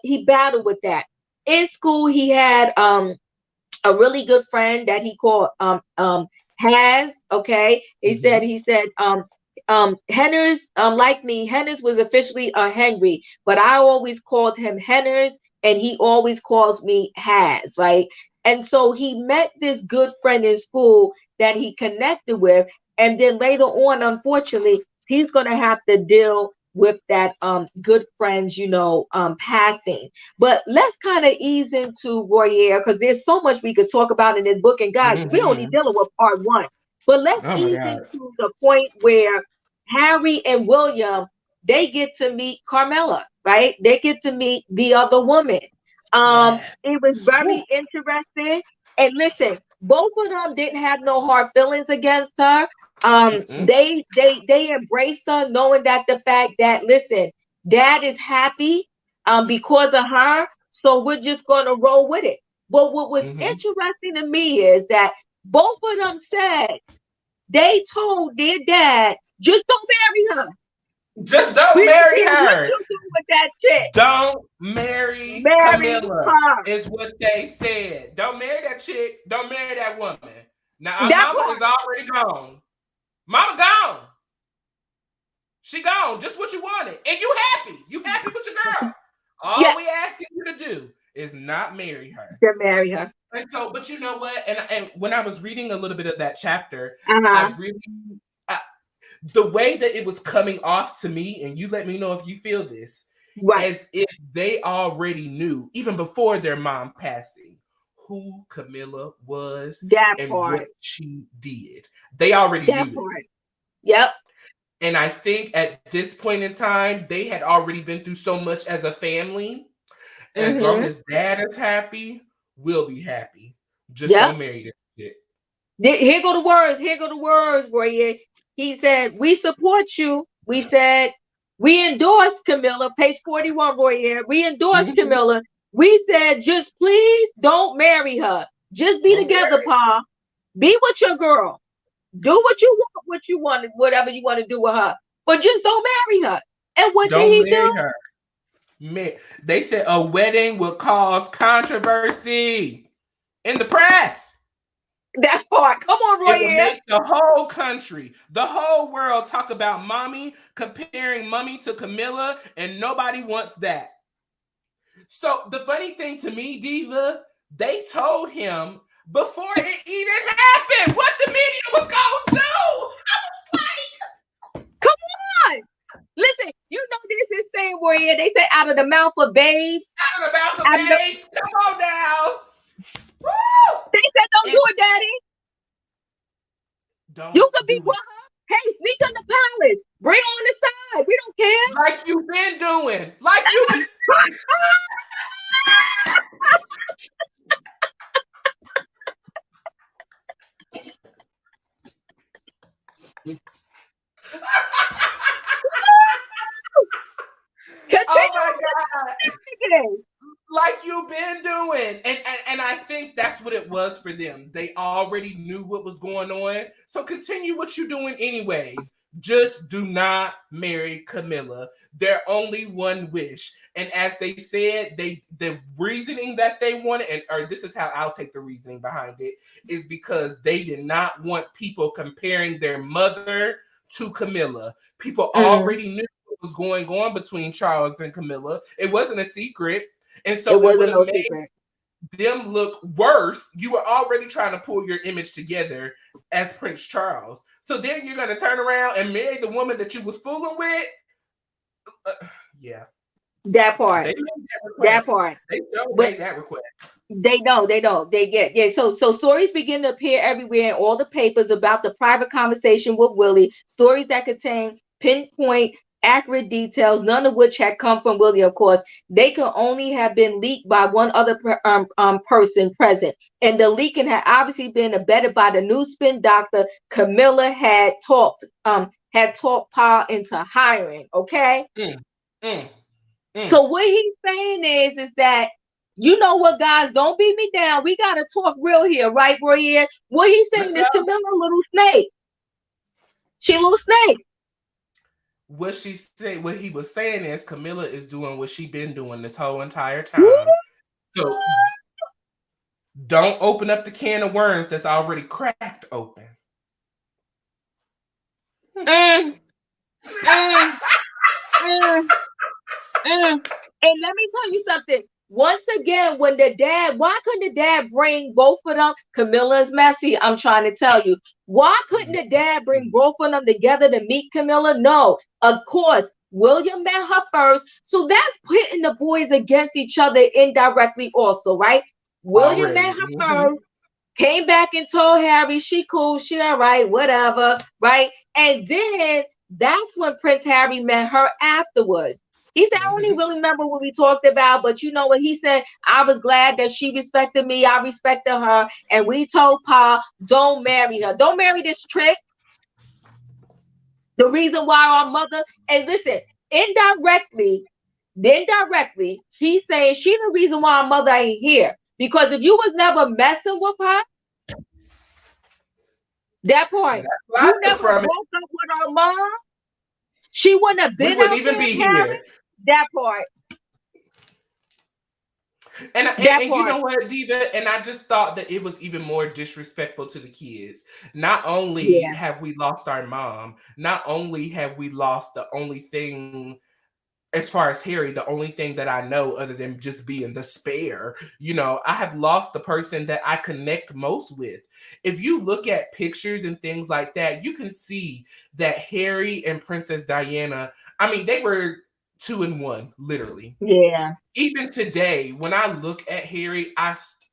He battled with that. In school, he had a really good friend that he called Has. Okay, he said Henners, like me, Henners was officially a Henry, but I always called him Henners, and he always calls me Has, right? And so he met this good friend in school that he connected with, and then later on, unfortunately, he's gonna have to deal with that good friends, passing. But let's kind of ease into Royer, because there's so much we could talk about in this book. And guys, we're only dealing with part one. But let's ease into the point where Harry and William, they get to meet Carmela, right? They get to meet the other woman. It was very interesting. And listen, both of them didn't have no hard feelings against her. They embraced her, knowing that the fact that, listen, dad is happy because of her, so we're just gonna roll with it. But what was interesting to me is that both of them said they told their dad, just don't marry her. Just don't marry her. What you do with that chick? Don't marry Camilla her. Is what they said. Don't marry that chick. Don't marry that woman. Now our mama is already gone. Mama gone. She gone. Just what you wanted. And you happy. You happy with your girl. All we asking you to do is not marry her. To marry her. And so, but you know what? And when I was reading a little bit of that chapter, I really... the way that it was coming off to me, and you let me know if you feel this, as if they already knew, even before their mom passing, who Camilla was and what she did. They already knew it. Yep. And I think at this point in time, they had already been through so much as a family. As long Mm-hmm. as dad is happy, we'll be happy. Just Yep. don't marry this shit. Here go the words. Here go the words, Roy. He said, "We support you." We said, "We endorse Camilla." Page 41, Roy. We endorse Mhm. Camilla. We said, "Just please don't marry her. Just be together, Okay. Pa. Be with your girl. Do what you want, whatever you want to do with her. But just don't marry her." And what did Don't he marry do? her. They said a wedding will cause controversy in the press. That part. Come on, It will Roy. make the whole country, the whole world talk about mommy, comparing mommy to Camilla, and nobody wants that. So the funny thing to me, Diva, they told him before it even happened what the media was gonna do. Come on. Listen, you know this is saying, Roy. They say out of the mouth of babes. Out of the mouth of Out of the, babes. Come on now. Woo! they said, "Don't do And it, Daddy. don't You could be do with it. her. Hey, sneak in the palace. Bring her on the side. We don't care." Like you've been doing. Like you be. Oh Continue my with God. the again. Like you've been doing. And I think that's what it was for them. They already knew what was going on. So continue what you're doing anyways. Just do not marry Camilla. Their only one wish. And as they said, the reasoning that they wanted, or this is how I'll take the reasoning behind it, is because they did not want people comparing their mother to Camilla. People Mm, already knew what was going on between Charles and Camilla. It wasn't a secret. And it so it would wasn't have no made secret. them look worse. You were already trying to pull your image together as Prince Charles. So then you're going to turn around and marry the woman that you was fooling with? Yeah. That They part. made that That request. part. They sure But made that request. they don't. They don't. They get yeah. So stories begin to appear everywhere in all the papers about the private conversation with Willie. Stories that contain pinpoint, accurate details, none of which had come from Willie. Of course, they could only have been leaked by one other person present, and the leaking had obviously been abetted by the new spin doctor. Camilla had talked Paul into hiring. Okay. Mm, mm, mm. So what he's saying is that, you know what, guys, don't beat me down. We gotta talk real here, right, Roy? What he's Let's saying go. is Camilla a little snake. She a little snake. What he was saying is Camilla is doing what she been doing this whole entire Woo! time. So don't open up the can of worms that's already cracked open. Mm, mm, mm, mm. And let me tell you something. Once again, why couldn't the dad bring both of them? Camilla's messy. I'm trying to tell you. Why couldn't the dad bring both of them together to meet Camilla? No, of course. William met her first. So that's putting the boys against each other indirectly, also, right? William met Already. her first, came back and told Harry she cool, she all right, whatever, right? And then that's when Prince Harry met her afterwards. He said, "I don't even Mm-hmm. really remember what we talked about, but you know what?" He said, "I was glad that she respected me. I respected her. And we told Pa, don't marry her. Don't marry this trick. The reason why our mother," and listen, indirectly, he's saying she the reason why our mother ain't here. Because if you was never messing with her, that point, That's you what I never took from it. broke up with our mom, she wouldn't have We been wouldn't out even there, be Harry. here. That part. That And you part. know what, Diva? And I just thought that it was even more disrespectful to the kids. Not only Yeah. have we lost our mom, not only have we lost the only thing, as far as Harry, the only thing that I know other than just being the spare, I have lost the person that I connect most with. If you look at pictures and things like that, you can see that Harry and Princess Diana, I mean, they were 2 and 1, literally. Yeah. Even today, when I look at Harry,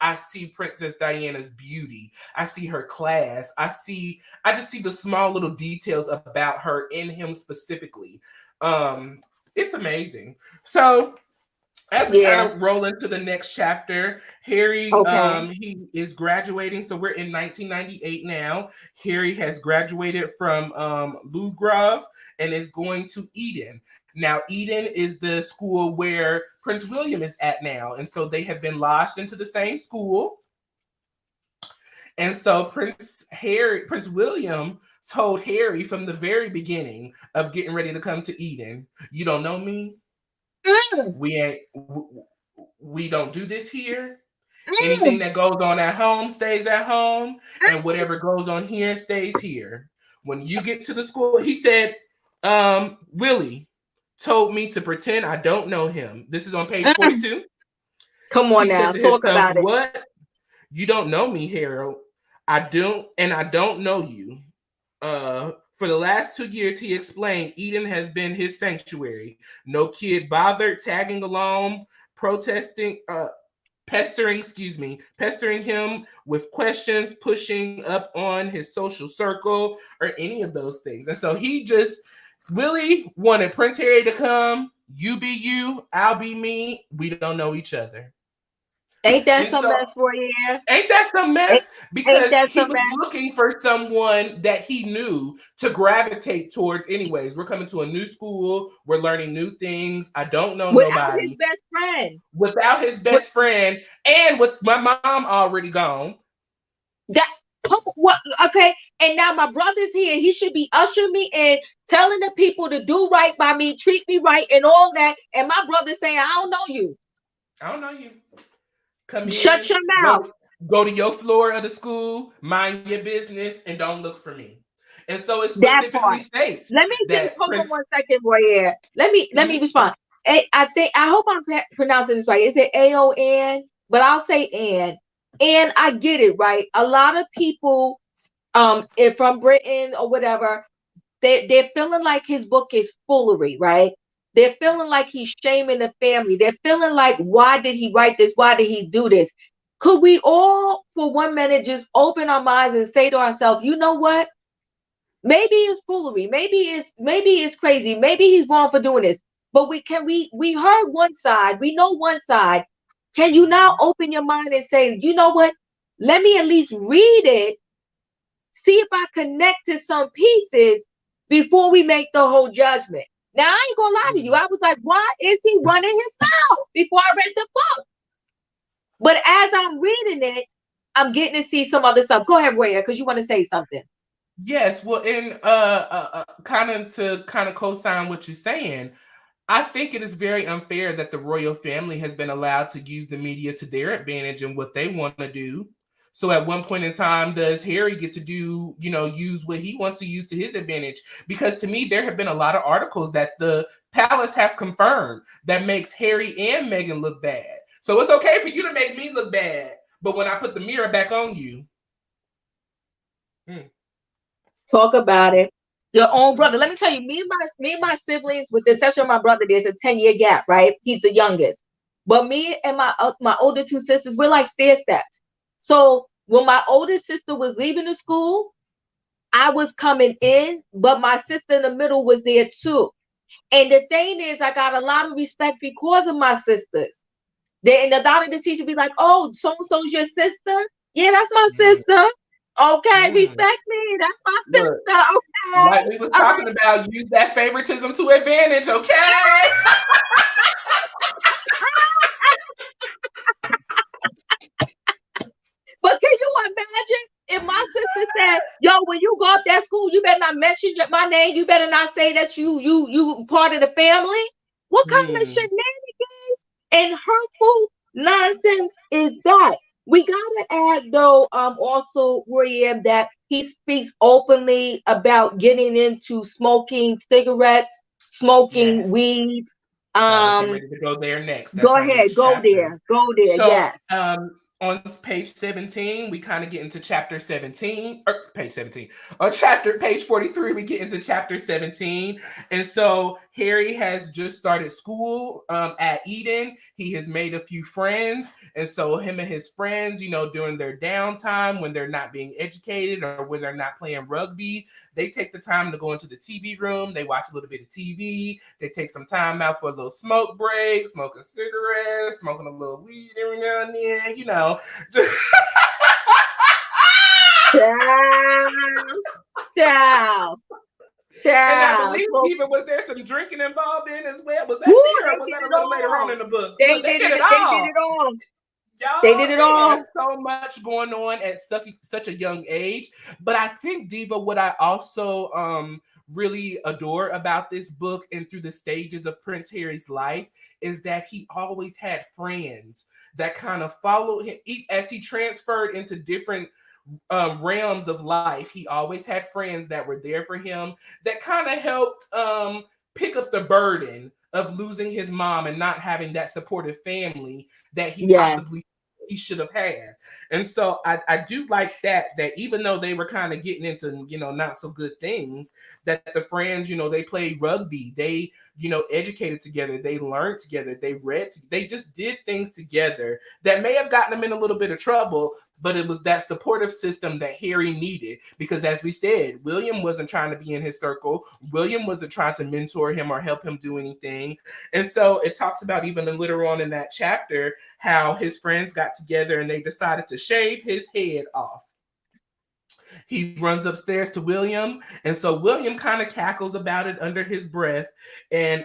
I see Princess Diana's beauty. I see her class. I just see the small little details about her in him specifically. It's amazing. So as we kind Yeah. of roll into the next chapter, Harry, Okay. he is graduating. So we're in 1998 now. Harry has graduated from Loughgrove and is going to Eden. Now, Eden is the school where Prince William is at now, and so they have been lodged into the same school. And so Prince William told Harry from the very beginning of getting ready to come to Eden, "You don't know me. Mm, We ain't. We don't do this here. Anything mm, that goes on at home stays at home, and mm, whatever goes on here stays here. When you get to the school," he said, Willie told me to pretend I don't know him. This is on page mm. 42. Come on He said now, to talk himself, about it. "What? You don't know me, Harold. I don't know you. For the last 2 years," he explained, "Eden has been his sanctuary. No kid bothered tagging along, protesting, pestering him with questions, pushing up on his social circle, or any of those things." And so he just Willie wanted Prince Harry to come. You be you, I'll be me. We don't know each other. Ain't that And some so mess for you? ain't that some Ain't, mess? ain't Because that he some was mess? looking for someone that he knew to gravitate towards, anyways. We're coming to a new school. We're learning new things. I don't know Without his nobody. best friend. Without his With best friend and with my mom already gone. that, what? Okay, and now my brother's here. He should be ushering me in, telling the people to do right by me, treat me right, and all that. And my brother saying, "I don't know you. I don't know you. Come Shut in, your mouth." go to your floor of the school, mind your business, and don't look for me. And so it That specifically part. states Let me say, that hold on Prince. 1 second, Roy. Let me respond. I think I hope I'm pronouncing this right. Is it Aon? But I'll say Ann. And I get it, right? A lot of people, if from Britain or whatever, they're feeling like his book is foolery, right? They're feeling like he's shaming the family. They're feeling like, why did he write this? Why did he do this? Could we all, for 1 minute, just open our minds and say to ourselves, you know what? Maybe it's foolery. Maybe it's crazy. Maybe he's wrong for doing this. But we heard one side. We know one side. Can you now open your mind and say, you know what? Let me at least read it, see if I connect to some pieces before we make the whole judgment. Now I ain't gonna lie to you. I was like, why is he running his mouth before I read the book? But as I'm reading it, I'm getting to see some other stuff. Go ahead, Roya, because you want to say something. Yes, well, in kind of co-sign what you're saying, I think it is very unfair that the royal family has been allowed to use the media to their advantage and what they want to do. So at one point in time, does Harry get to do, use what he wants to use to his advantage? Because to me, there have been a lot of articles that the palace has confirmed that makes Harry and Meghan look bad. So it's okay for you to make me look bad, but when I put the mirror back on you, Talk about it. Your own brother. Let me tell you, me and my siblings, with the exception of my brother, there's a 10-year gap, right? He's the youngest. But me and my older two sisters, we're like stair steps. So when my oldest sister was leaving the school, I was coming in, but my sister in the middle was there too. And the thing is, I got a lot of respect because of my sisters. And the daughter, the teacher be like, "Oh, so and so's your sister? Yeah, that's my mm, sister. Okay, mm. respect me. That's my Look, sister. like Okay, we was all talking right." about, use that favoritism to advantage, okay? But can you imagine if my sister said, "Yo, when you go up that school, you better not mention my name. You better not say that you part of the family." What kind of Hmm. shenanigans and hurtful nonsense is that? We gotta add though, also William, that he speaks openly about getting into smoking cigarettes, smoking Yes. weed. So I was getting Um, ready to go there next. That's Go our ahead, next chapter. go there, So yes. on page 17, we kind of get into chapter 17, or page 17, or page 43, we get into chapter 17. And so Harry has just started school at Eden. He has made a few friends. And so him and his friends, during their downtime, when they're not being educated or when they're not playing rugby, they take the time to go into the TV room. They watch a little bit of TV. They take some time out for a little smoke break, smoking cigarettes, smoking a little weed every now and then, Ciao. And I believe even was there some drinking involved in as well? Was that there, or was that a little later on in the book? They did it all. Y'all, they did it all. Had so much going on at such a young age. But I think, Diva, what I also really adore about this book and through the stages of Prince Harry's life is that he always had friends that kind of followed him as he transferred into different realms of life. He always had friends that were there for him that kind of helped pick up the burden of losing his mom and not having that supportive family that he possibly he should have had. And so I do like that even though they were kind of getting into, not so good things, that the friends, they played rugby, they, educated together, they learned together, they read, they just did things together that may have gotten them in a little bit of trouble, but it was that supportive system that Harry needed. Because as we said, William wasn't trying to be in his circle. William wasn't trying to mentor him or help him do anything. And so it talks about even later on in that chapter, how his friends got together and they decided to shave his head off. He runs upstairs to William. And so William kind of cackles about it under his breath and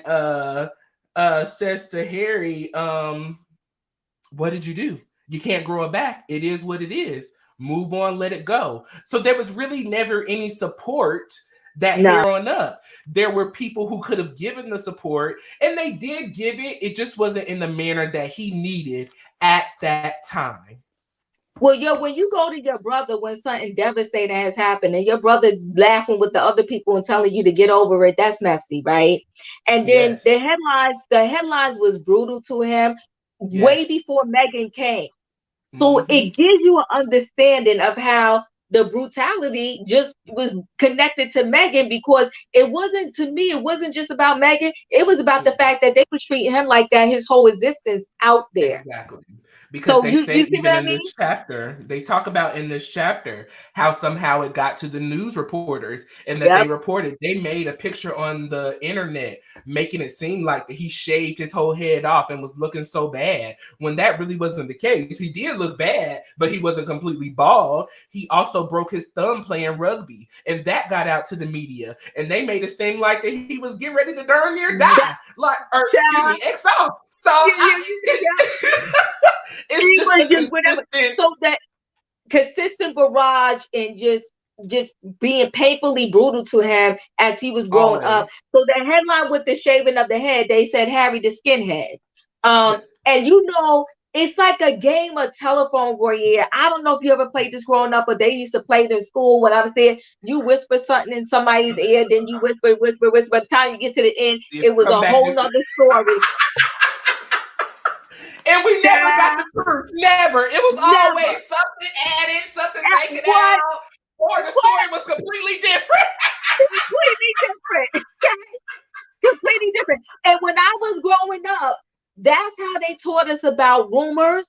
says to Harry, what did you do? You can't grow it back. It is what it is. Move on, let it go. So there was really never any support that here on up. There were people who could have given the support, and they did give it. It just wasn't in the manner that he needed at that time. Well, when you go to your brother when something devastating has happened and your brother laughing with the other people and telling you to get over it, that's messy, right? And then the headlines was brutal to him way before Meghan came. So it gives you an understanding of how the brutality just was connected to Meghan, because it wasn't just about Meghan. It was about the fact that they were treating him like that his whole existence out there. Exactly. Because they say even in this chapter, they talk about in this chapter how somehow it got to the news reporters and that they reported, they made a picture on the internet making it seem like he shaved his whole head off and was looking so bad, when that really wasn't the case. He did look bad, but he wasn't completely bald. He also broke his thumb playing rugby, and that got out to the media, and they made it seem like that he was getting ready to darn near die, X off. So it's just consistent. So that consistent barrage and just being painfully brutal to him as he was growing up. So the headline with the shaving of the head, they said Harry the skinhead. And it's like a game of telephone voyeur. I don't know if you ever played this growing up, but they used to play it in school. When I was there, you whisper something in somebody's ear, then you whisper. By the time you get to the end, it was a whole nother story. And we never got the proof. Never. It was always something added, something taken out, or the story was completely different. Completely different. And when I was growing up, that's how they taught us about rumors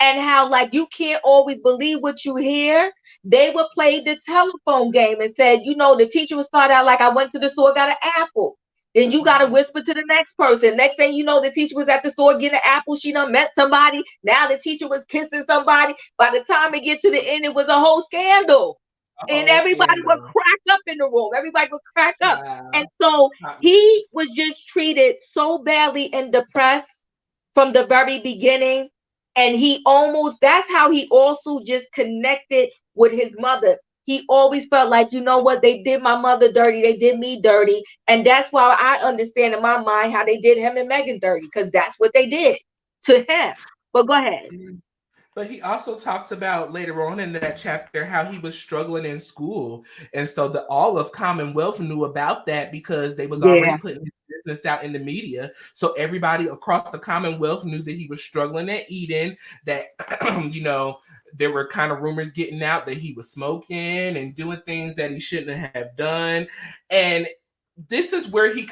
and how, like, you can't always believe what you hear. They would play the telephone game and said, the teacher would start out like, I went to the store, got an apple. Then you got to whisper to the next person. Next thing you know, the teacher was at the store getting an apple. She done met somebody. Now the teacher was kissing somebody. By the time it get to the end, it was a whole scandal. And everybody would crack up in the room. Everybody would crack up. And so he was just treated so badly and depressed from the very beginning. And that's how he also just connected with his mother. He always felt like, they did my mother dirty. They did me dirty. And that's why I understand in my mind how they did him and Meghan dirty, because that's what they did to him. But go ahead. But he also talks about later on in that chapter how he was struggling in school. And so all of Commonwealth knew about that because they was already putting his business out in the media. So everybody across the Commonwealth knew that he was struggling at Eden, that, there were kind of rumors getting out that he was smoking and doing things that he shouldn't have done. And this is where he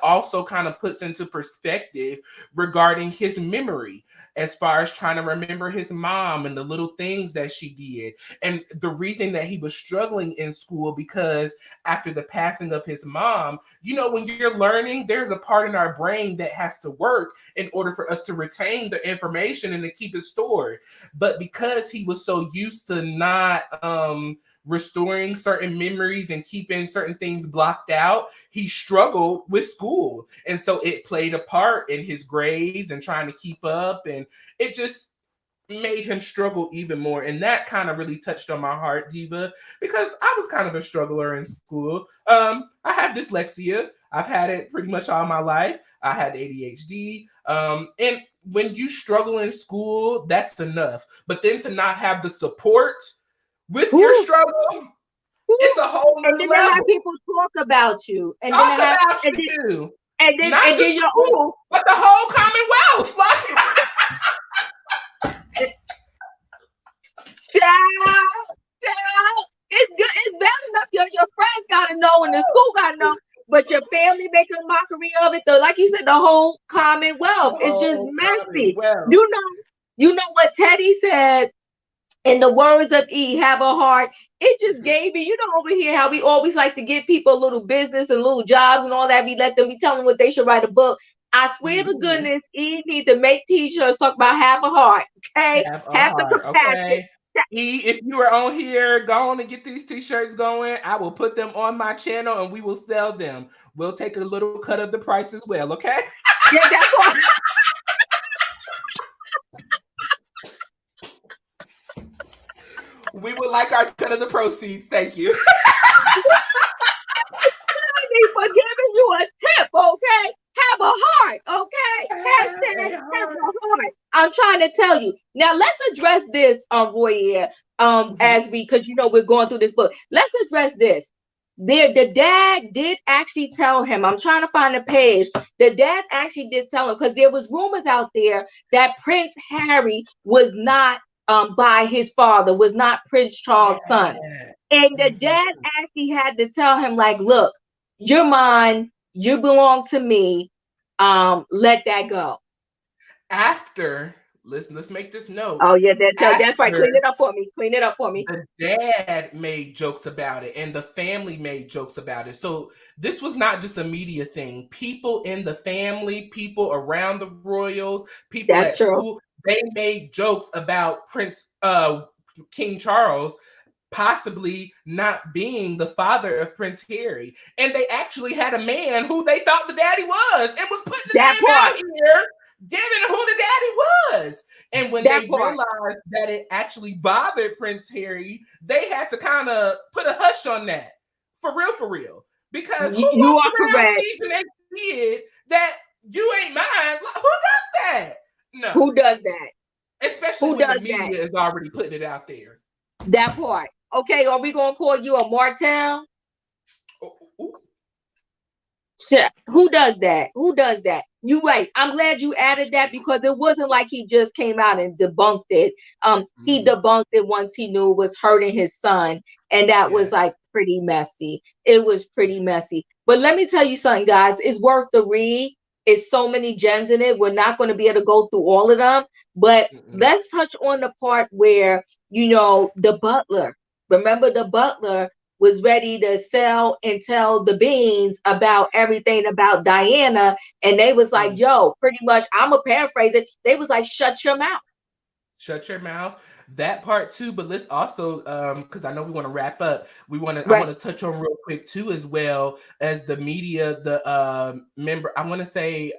also puts into perspective regarding his memory, as far as trying to remember his mom and the little things that she did. And the reason that he was struggling in school, because after the passing of his mom, when you're learning, there's a part in our brain that has to work in order for us to retain the information and to keep it stored. But because he was so used to not restoring certain memories and keeping certain things blocked out, he struggled with school. And so it played a part in his grades and trying to keep up. And it just made him struggle even more. And that kind of really touched on my heart, Diva, because I was kind of a struggler in school. I have dyslexia. I've had it pretty much all my life. I had ADHD. And when you struggle in school, that's enough. But then to not have the support with your struggle, it's a whole and then level. Have people talk about you, and talk then about you, and then not just your school, but the whole Commonwealth. Child, it's good. It's bad enough. Your friends gotta know, and the school gotta know, but your family making a mockery of it. Though, like you said, the whole Commonwealth. It's just messy. You know what Teddy said. In the words of E, have a heart. It just gave me, over here how we always like to give people a little business and little jobs and all that. We let them be telling what they should write a book. I swear to goodness, E need to make t-shirts talk about have a heart. Okay, have some compassion. Okay. E, if you are on here, go on and get these t-shirts going. I will put them on my channel and we will sell them. We'll take a little cut of the price as well. Okay. Yeah, that's all. We would like our cut of the proceeds. Thank you. For giving you a tip, okay? Have a heart, okay? Hashtag have a heart. I'm trying to tell you. Now let's address this, Royer, as because we're going through this book. Let's address this. The dad did actually tell him. I'm trying to find the page. The dad actually did tell him, because there was rumors out there that Prince Harry was not by his father, was not Prince Charles' son. And the dad actually had to tell him, like, look, you're mine, you belong to me. Let that go. After, let's make this note. Oh yeah, that's right. Clean it up for me. The dad made jokes about it, and the family made jokes about it. So this was not just a media thing. People in the family, people around the royals, people at school, they made jokes about King Charles possibly not being the father of Prince Harry. And they actually had a man who they thought the daddy was and was putting the name out here, giving who the daddy was. And when they realized that it actually bothered Prince Harry, they had to kind of put a hush on that. For real. Because who walks around teasing that kid that you ain't mine? Who does that? No. Who does that? Especially when the media is already putting it out there. That part. Okay, are we gonna call you a Martel? Sure. Who does that? You right. I'm glad you added that, because it wasn't like he just came out and debunked it. He debunked it once he knew it was hurting his son, and that was like pretty messy. It was pretty messy. But let me tell you something, guys. It's worth the read. It's so many gems in it. We're not going to be able to go through all of them, but let's touch on the part where, the butler. Remember, the butler was ready to sell and tell the beans about everything about Diana. And they was like, yo, pretty much, I'm going to paraphrase it. They was like, shut your mouth. Shut your mouth. That part too, but let's also, because I know we want to wrap up. I want to touch on real quick too, as well as the media, the member. I want to say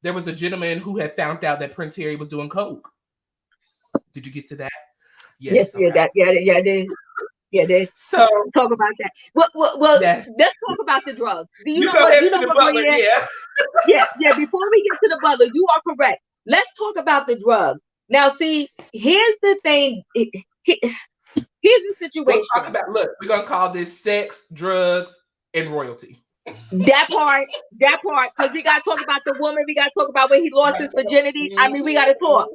there was a gentleman who had found out that Prince Harry was doing coke. Did you get to that? Yes, okay. Yeah, so talk about that. Well, yes. Let's talk about the drugs. You know what? Yeah. Before we get to the butler, you are correct. Let's talk about the drugs. Now, see, here's the thing. Here's the situation. We're gonna call this sex, drugs, and royalty. That part, because we gotta talk about the woman, we gotta talk about when he lost his virginity. I mean, we gotta talk.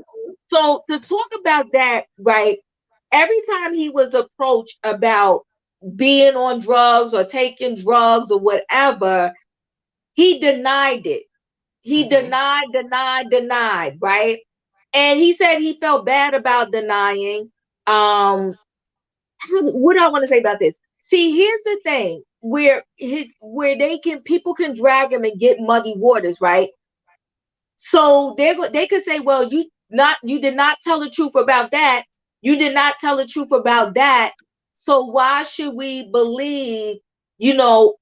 So to talk about that, right? Every time he was approached about being on drugs or taking drugs or whatever, he denied it. He Mm-hmm. denied, right? And he said he felt bad about denying. Um, what do I want to say about this? See, here's the thing where they can people can drag him and get muddy waters, right? So they could say, well, you did not tell the truth about that. You did not tell the truth about that. So why should we believe,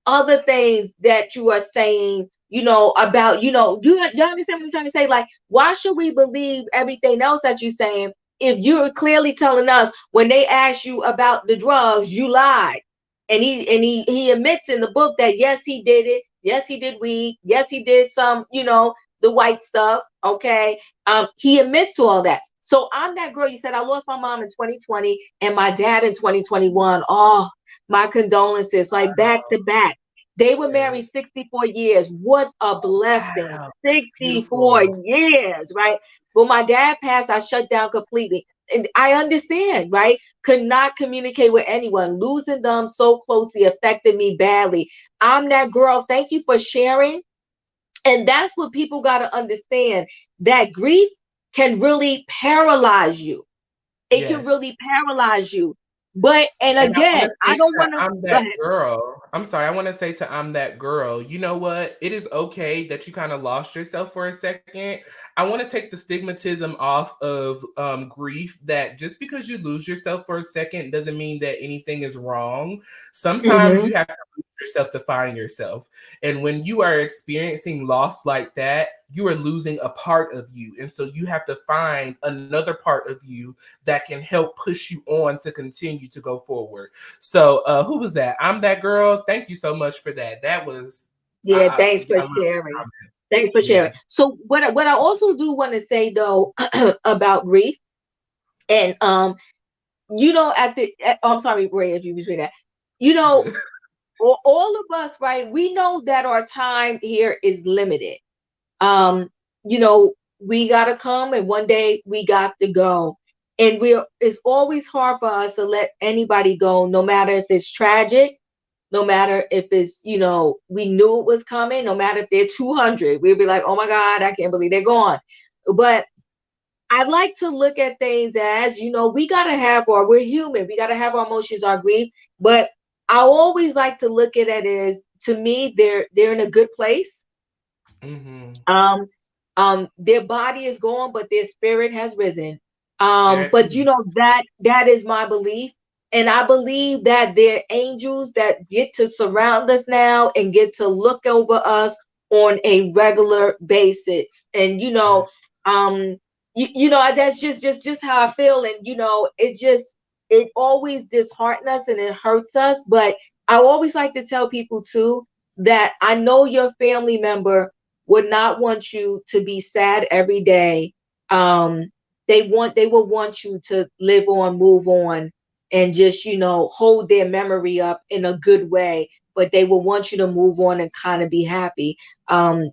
other things that you are saying, about, you understand what I'm trying to say? Like, why should we believe everything else that you're saying if you're clearly telling us when they ask you about the drugs, you lied? And he admits in the book that yes, he did it. Yes, he did weed. Yes, he did some, the white stuff. Okay. He admits to all that. So I'm that girl. You said I lost my mom in 2020 and my dad in 2021. Oh, my condolences, like back to back. They were married Yes. 64 years. What a blessing. Wow. That's 64 beautiful. years, right? When my dad passed, I shut down completely. And I understand, right? Could not communicate with anyone. Losing them so closely affected me badly. I'm that girl. Thank you for sharing. And that's what people got to understand, that grief can really paralyze you. It can Yes. really paralyze you. but and And I want again, to I say don't to want to I'm go that ahead. girl. I'm sorry. I want to say to I'm that girl. You know what? It is okay that you kind of lost yourself for a second. I want to take the stigmatism off of grief, that just because you lose yourself for a second doesn't mean that anything is wrong. Sometimes Hmm. you have to lose yourself to find yourself. And when you are experiencing loss like that, you are losing a part of you. And so you have to find another part of you that can help push you on to continue to go forward. So who was that? I'm that girl. Thank you so much for that. That was Yeah, thanks for I love that sharing. comment. Thanks for sharing. Yes. So what I also do want to say though about grief, and I'm sorry, Ray, if you between that, you know, all of us, right? We know that our time here is limited. Um, we gotta come, and one day we got to go. And it's always hard for us to let anybody go, no matter if it's tragic, no matter if it's, we knew it was coming, no matter if they're 200, we'll be like, oh my God, I can't believe they're gone. But I like to look at things as, we gotta have we're human, we gotta have our emotions, our grief. But I always like to look at it as, to me, they're in a good place. Mm-hmm. um their body is gone, but their spirit has risen. They're at But peace. that is my belief. And I believe that they're angels that get to surround us now and get to look over us on a regular basis. And Yes. that's just how I feel. And it always disheartens us and it hurts us. But I always like to tell people too that I know your family member would not want you to be sad every day. Um, they will want you to live on, move on, and just, hold their memory up in a good way. But they will want you to move on and kind of be happy.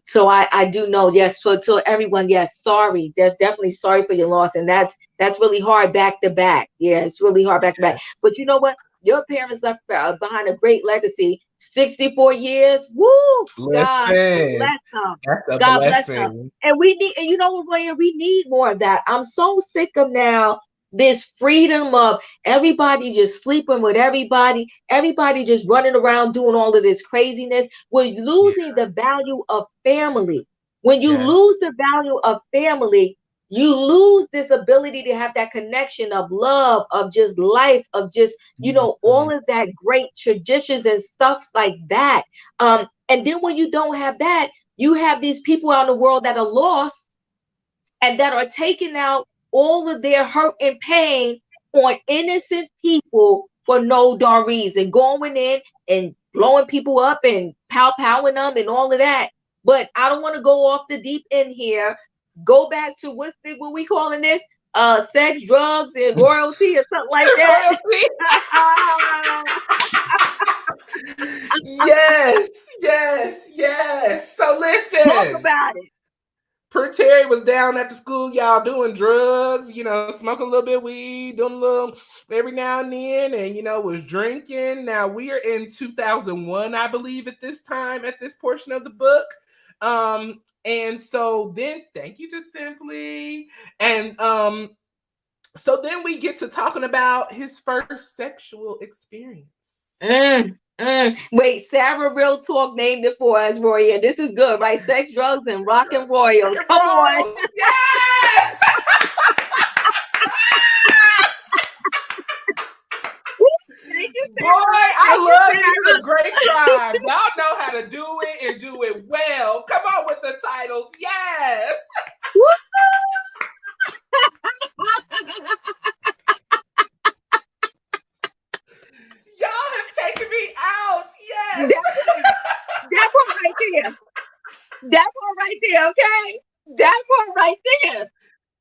So I do know, yes, so everyone, yes, sorry. There's definitely sorry for your loss. And that's really hard back to back. Yeah, it's really hard back to back. Yes. But you know what? Your parents left behind a great legacy. 64 years. Woo! God Listen, bless them. that's a God bless them. blessing. And and you know what, William, we need more of that. I'm so sick of now this freedom of everybody just sleeping with everybody just running around doing all of this craziness. We're Yeah. losing the value of family. When you Yes. lose the value of family, you lose this ability to have that connection of love, of just life, of just, Mhm. all of that great traditions and stuff like that. And then when you don't have that, you have these people out in the world that are lost and that are taking out all of their hurt and pain on innocent people for no darn reason, going in and blowing people up and powing them and all of that. But I don't want to go off the deep end here. Go back to what we calling this? Sex, drugs, and royalty, or something like that. Royalty. Yes, Yes. So Talk listen. about it. Per Terry was down at the school, y'all, doing drugs, smoking a little bit of weed, doing a little every now and then, and was drinking. Now we are in 2001, I believe, at this time, at this portion of the book. And so then thank you, just simply. And so then we get to talking about his first sexual experience. Wait, Sarah Real Talk named it for us, Roya. This is good, right? Sex, drugs, and rock and royals. Come on. Yes! Boy, I love you, Great Tribe. Y'all know how to do it and do it well. Come on with the titles. Yes. Y'all have taken me out. Yes. That part right there. That part right there, okay? That part right there.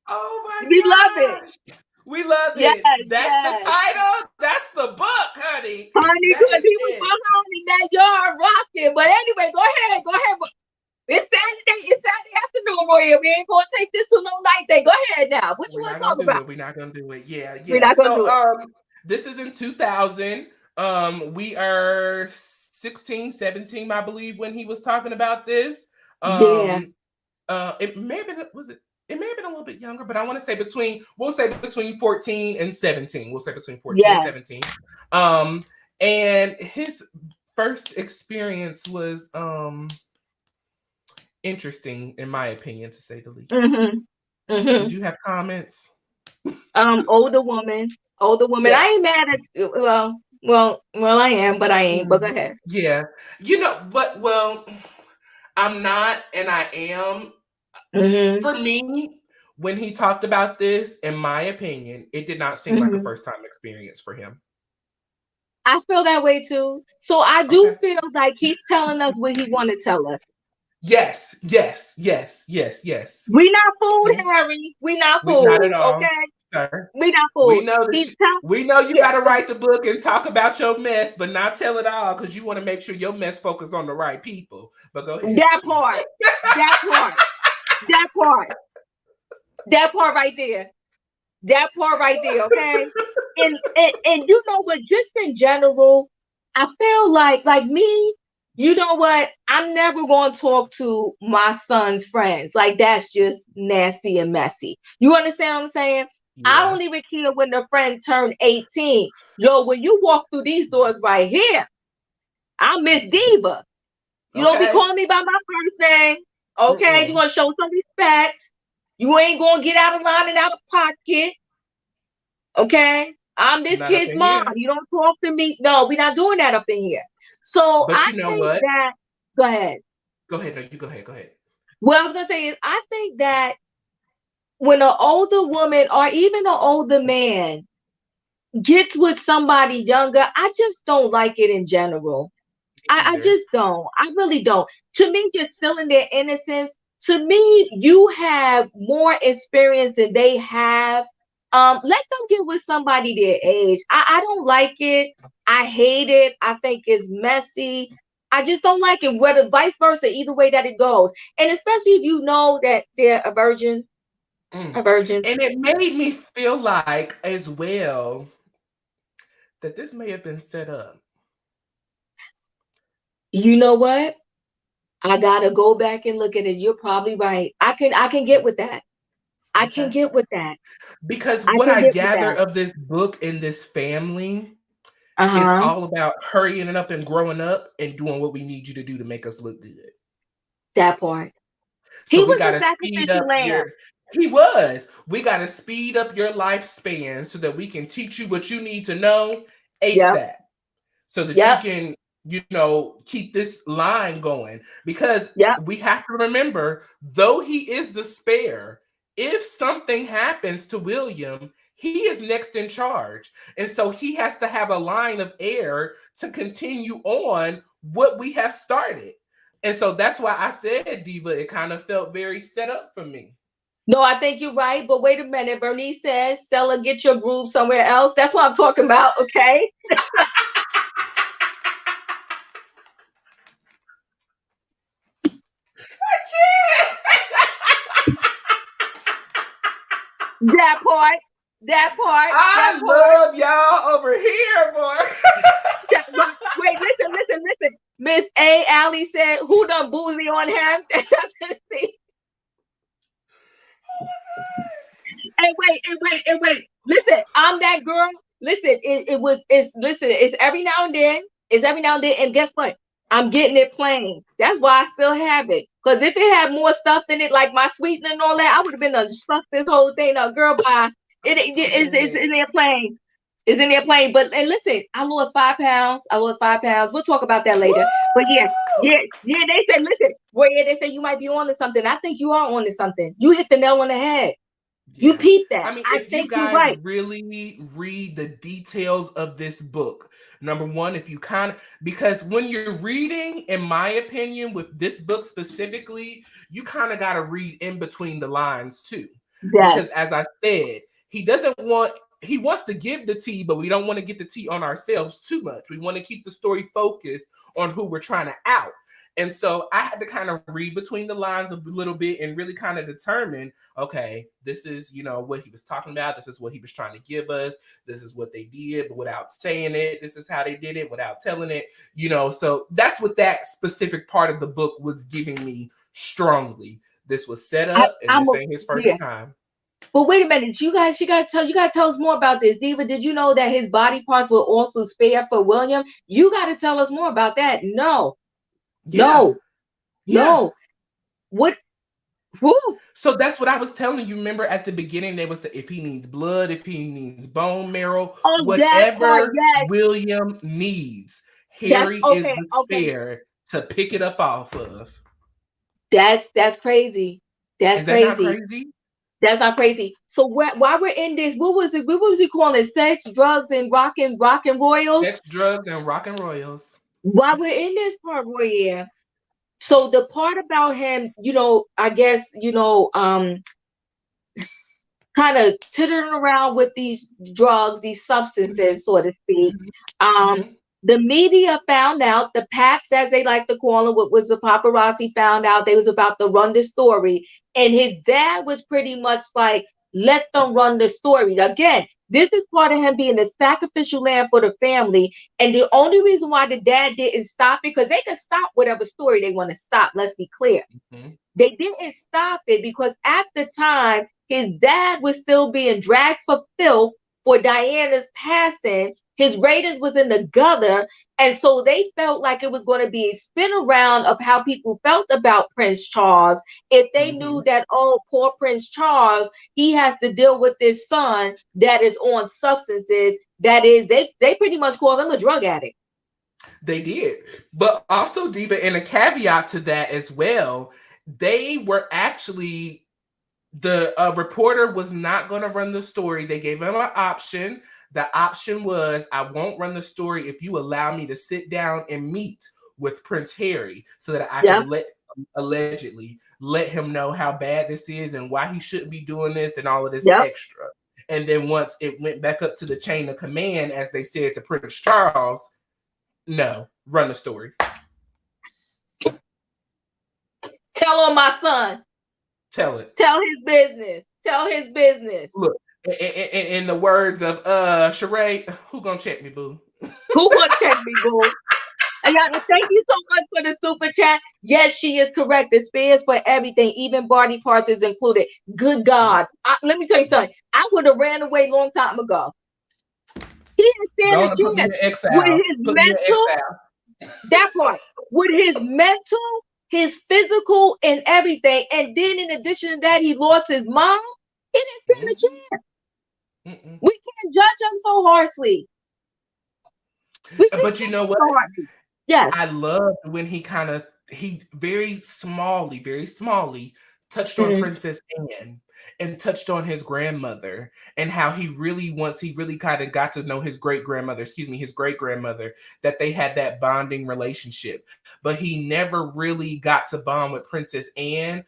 Oh my We gosh. love it. We love yes, it. That's yes. the title. That's the book, honey. Honey, because he was behind in that yard rocking. But anyway, go ahead. It's Saturday afternoon, Roya. We ain't gonna take this to no night day. Go ahead now. What you want to talk about? We're not gonna do it. Yeah. We're not gonna do it. This is in 2000. We are 16, 17, I believe, when he was talking about this. It may have been, it may have been a little bit younger, but I want to say between 14 and 17. We'll say between 14 and 17. And his first experience was interesting, in my opinion, to say the least. Did you have comments? Older woman. Yeah. I ain't mad at well, I am, but I ain't. But go ahead. Yeah. Well, I'm not, and I am. For me, when he talked about this, in my opinion, it did not seem like a first time experience for him. I feel that way too. So I do feel like he's telling us what he want to tell us. Yes. We not fooled, Harry. We not fooled. Not at all. Okay. Sir. We not fooled. We know you got to write the book and talk about your mess, but not tell it all, because you want to make sure your mess focus on the right people. But go ahead. That part right there. That part right there, okay? and you know what, just in general, I feel like me, you know what? I'm never going to talk to my son's friends. Like, that's just nasty and messy. You understand what I'm saying? Yeah. I don't even care when the friend turned 18. Yo, when you walk through these doors right here, I'm Miss Diva. You don't be calling me by my first name. Okay, you're going to show some respect. You ain't going to get out of line and out of pocket. Okay? I'm this kid's mom. You don't talk to me. No, we're not doing that up in here. So I think that, go ahead. Go ahead. No, you go ahead. What I was going to say is, I think that when an older woman or even an older man gets with somebody younger, I just don't like it in general. I just don't. I really don't. To me, you're still in their innocence. To me, you have more experience than they have. Let them get with somebody their age. I don't like it. I hate it. I think it's messy. I just don't like it. Whether vice versa, either way that it goes. And especially if you know that they're a virgin. A virgin. And it made me feel like, as well, that this may have been set up. You know what? I gotta go back and look at it. You're probably right. I can get with that. I can get with that. Because what I gather of this book and this family, it's all about hurrying it up and growing up and doing what we need you to do to make us look good. That part. So he was a sacrificial lamb. He was. We got to speed up your lifespan so that we can teach you what you need to know ASAP. So that you can, keep this line going. Because we have to remember, though he is the spare, if something happens to William, he is next in charge. And so he has to have a line of air to continue on what we have started. And so that's why I said, Diva, it kind of felt very set up for me. No, I think you're right. But wait a minute. Bernice says, Stella, get your groove somewhere else. That's what I'm talking about. Okay. That part. That part. That I part. love y'all over here, boy. Wait, listen. Miss A. Allie said, "Who done boozy on him?" That doesn't see. And wait. Listen, I'm that girl. Listen, it's every now and then. It's every now and then. And guess what? I'm getting it plain. That's why I still have it. Because if it had more stuff in it, like my sweetener and all that, I would have been stuck this whole thing up. Girl, bye. It's in there plain. It's in there plain. But and listen, I lost 5 pounds. We'll talk about that later. But yeah. They said, listen, well, yeah, they said you might be on to something. I think you are on to something. You hit the nail on the head. You Yeah. peep that. I mean, I if you think you're guys right. really read the details of this book, number one, if you kind of, because when you're reading, in my opinion, with this book specifically, you kind of got to read in between the lines too. Because Yes. as I said, he wants to give the tea, but we don't want to get the tea on ourselves too much. We want to keep the story focused on who we're trying to out. And so I had to kind of read between the lines a little bit and really kind of determine, okay, this is, what he was talking about. This is what he was trying to give us. This is what they did, but without saying it. This is how they did it without telling it, So that's what that specific part of the book was giving me strongly. This was set up and this ain't his first time. But wait a minute, you gotta tell us more about this. Diva, did you know that his body parts were also spared for William? You gotta tell us more about that. No. Yeah. What? Who? So that's what I was telling you. Remember at the beginning, they was if he needs blood, if he needs bone marrow, Oh, that part, whatever yes. William needs, That's Harry is the spare to pick it up off of. That's crazy. That's Is that not crazy. crazy? That's not crazy. So while we're in this, what was it? What was he calling it? Sex, drugs, and rockin' royals. Sex, drugs, and rockin' royals. While we're in this part, Roy, so the part about him, I guess, kind of tittering around with these drugs, these substances, so to speak. The media found out, the packs, as they like to call them, what was the paparazzi, found out they was about to run the story. And his dad was pretty much like, let them run the story. Again, this is part of him being the sacrificial lamb for the family. And the only reason why the dad didn't stop it, because they could stop whatever story they want to stop. Let's be clear. They didn't stop it because at the time, his dad was still being dragged for filth for Diana's passing. His ratings was in the gutter. And so they felt like it was going to be a spin around of how people felt about Prince Charles. If they knew that, oh, poor Prince Charles, he has to deal with this son that is on substances. That is, they pretty much call him a drug addict. They did. But also, Diva, and a caveat to that as well, they were actually, the reporter was not going to run the story. They gave him an option. The option was, I won't run the story if you allow me to sit down and meet with Prince Harry so that I can allegedly let him know how bad this is and why he shouldn't be doing this and all of this extra. And then once it went back up to the chain of command, as they said to Prince Charles, no, run the story. Tell on my son. Tell it. Tell his business. Tell his business. Look, in the words of Sheree, who gonna check me, boo? Who gonna check me, boo? And thank you so much for the super chat. Yes, she is correct. The spares for everything, even body parts is included. Good God. Let me tell you something. I would have ran away a long time ago. He didn't stand a chance with his mental. That part. With his mental, his physical, and everything. And then in addition to that, he lost his mom. He didn't stand a chance. We can't judge him so harshly. But you know what? Yes. I loved when he very smallly touched on Princess Anne and touched on his grandmother and how once he really kind of got to know his great grandmother, that they had that bonding relationship. But he never really got to bond with Princess Anne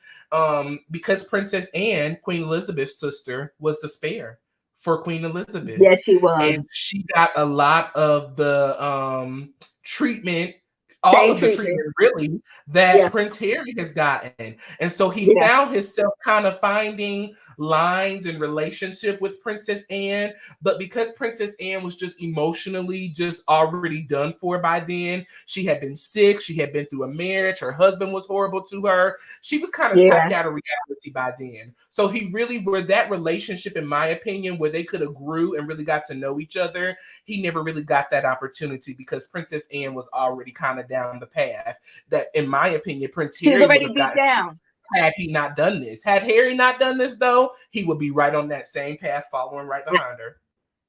because Princess Anne, Queen Elizabeth's sister, was the spare for Queen Elizabeth. Yes, she was. And she got a lot of the treatment, all of the treatment really, that Prince Harry has gotten. And so he found himself kind of finding lines and relationship with Princess Anne, but because Princess Anne was just emotionally just already done for by then, she had been sick, she had been through a marriage, her husband was horrible to her, she was kind of tapped out of reality by then. So he really, where that relationship, in my opinion, where they could have grew and really got to know each other, he never really got that opportunity because Princess Anne was already kind of down the path that, in my opinion, Prince Harry would have gotten down. had he not done this. Had Harry not done this, though, he would be right on that same path, following right behind her.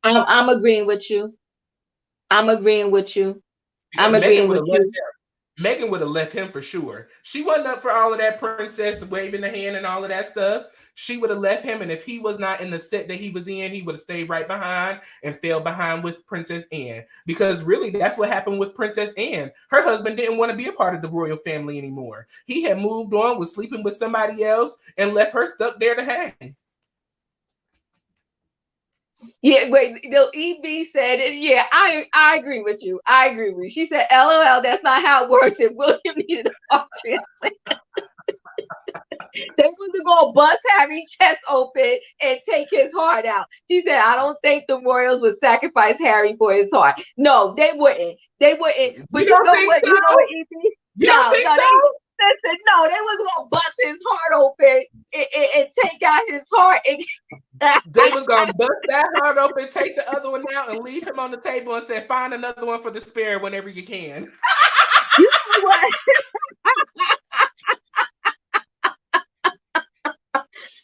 I'm agreeing with you. I'm agreeing with you. Because I'm agreeing with you. Meghan would have left him for sure. She wasn't up for all of that princess waving the hand and all of that stuff. She would have left him, and if he was not in the set that he was in, he would have stayed right behind and fell behind with Princess Anne. Because really, that's what happened with Princess Anne. Her husband didn't want to be a part of the royal family anymore. He had moved on, was sleeping with somebody else, and left her stuck there to hang. Yeah, wait, the EB said it. Yeah, I agree with you. I agree with you. She said, LOL, that's not how it works. If William needed a transplant. They wasn't gonna bust Harry's chest open and take his heart out. She said, I don't think the royals would sacrifice Harry for his heart. No, they wouldn't. They wouldn't. But you know what? So? You know what, EB? You don't think so? Listen, no, they was gonna bust his heart open and take out his heart. They was gonna bust that heart open, take the other one out, and leave him on the table and say, "Find another one for the spare whenever you can." You know what?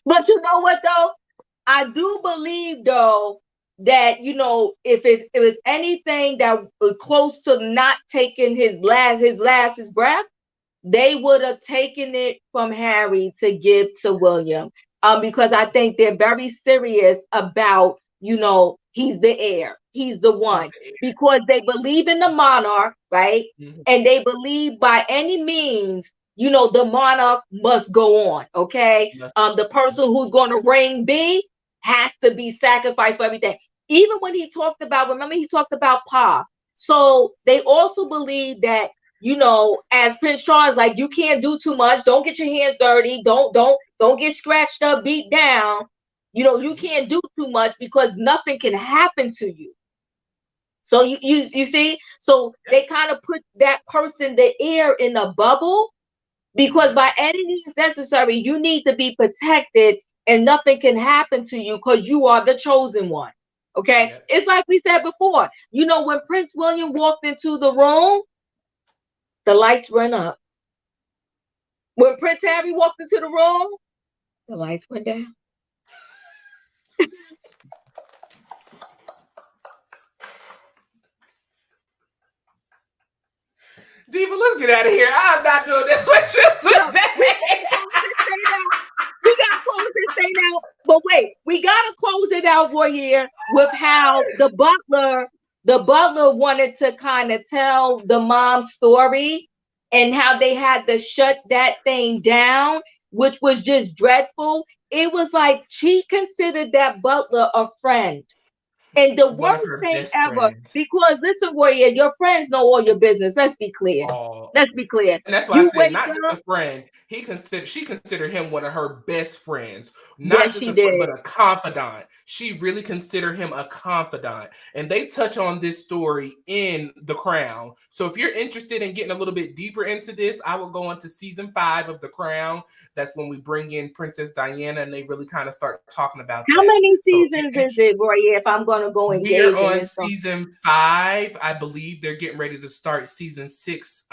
But you know what though? I do believe though that, you know, if it's anything that was close to not taking his breath, they would have taken it from Harry to give to William. Because I think they're very serious about, you know, he's the heir. He's the one. Because they believe in the monarch, right? Mm-hmm. And they believe by any means, you know, the monarch must go on, okay? The person who's going to reign B has to be sacrificed for everything. Even when he talked about, remember he talked about Pa. So they also believe that, you know, as Prince Charles, like, you can't do too much. Don't get your hands dirty. Don't get scratched up, beat down. You know, you can't do too much because nothing can happen to you. So you see, so they kind of put that person, the heir, in a bubble because by any means necessary, you need to be protected and nothing can happen to you because you are the chosen one. Okay. Yeah. It's like we said before, you know, when Prince William walked into the room, the lights went up. When Prince Harry walked into the room, the lights went down. Diva, let's get out of here. I'm not doing this with you today. We got to close this thing out. But wait, we got to close it out, Royer, with how the butler wanted to kind of tell the mom's story and how they had to shut that thing down, which was just dreadful. It was like she considered that butler a friend. And the worst thing ever, because listen, Royer, your friends know all your business. Let's be clear. Let's be clear. And that's why I said not just a friend. She considered him one of her best friends. Not just a friend, but a confidant. She really considered him a confidant. And they touch on this story in The Crown. So if you're interested in getting a little bit deeper into this, I will go on to season 5 of The Crown. That's when we bring in Princess Diana and they really kind of start talking about How many seasons is it, Royer, if I'm going to go engage? We're on season 5. I believe they're getting ready to start season 6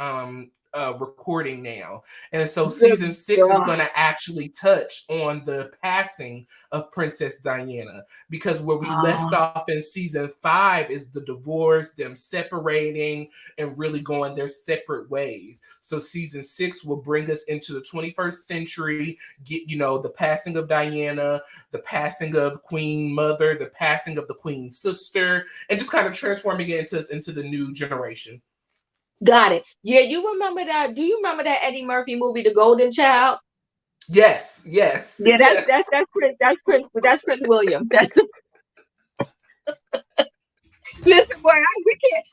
recording now. And so season 6 is going to actually touch on the passing of Princess Diana, because where we left off in season 5 is the divorce, them separating and really going their separate ways. So season 6 will bring us into the 21st century, get, you know, the passing of Diana, the passing of Queen Mother, the passing of the Queen's sister, and just kind of transforming it into the new generation. Got it. Yeah, you remember that? Do you remember that Eddie Murphy movie, The Golden Child? Yes. Yeah, that's Prince William. That's listen, boy, I can't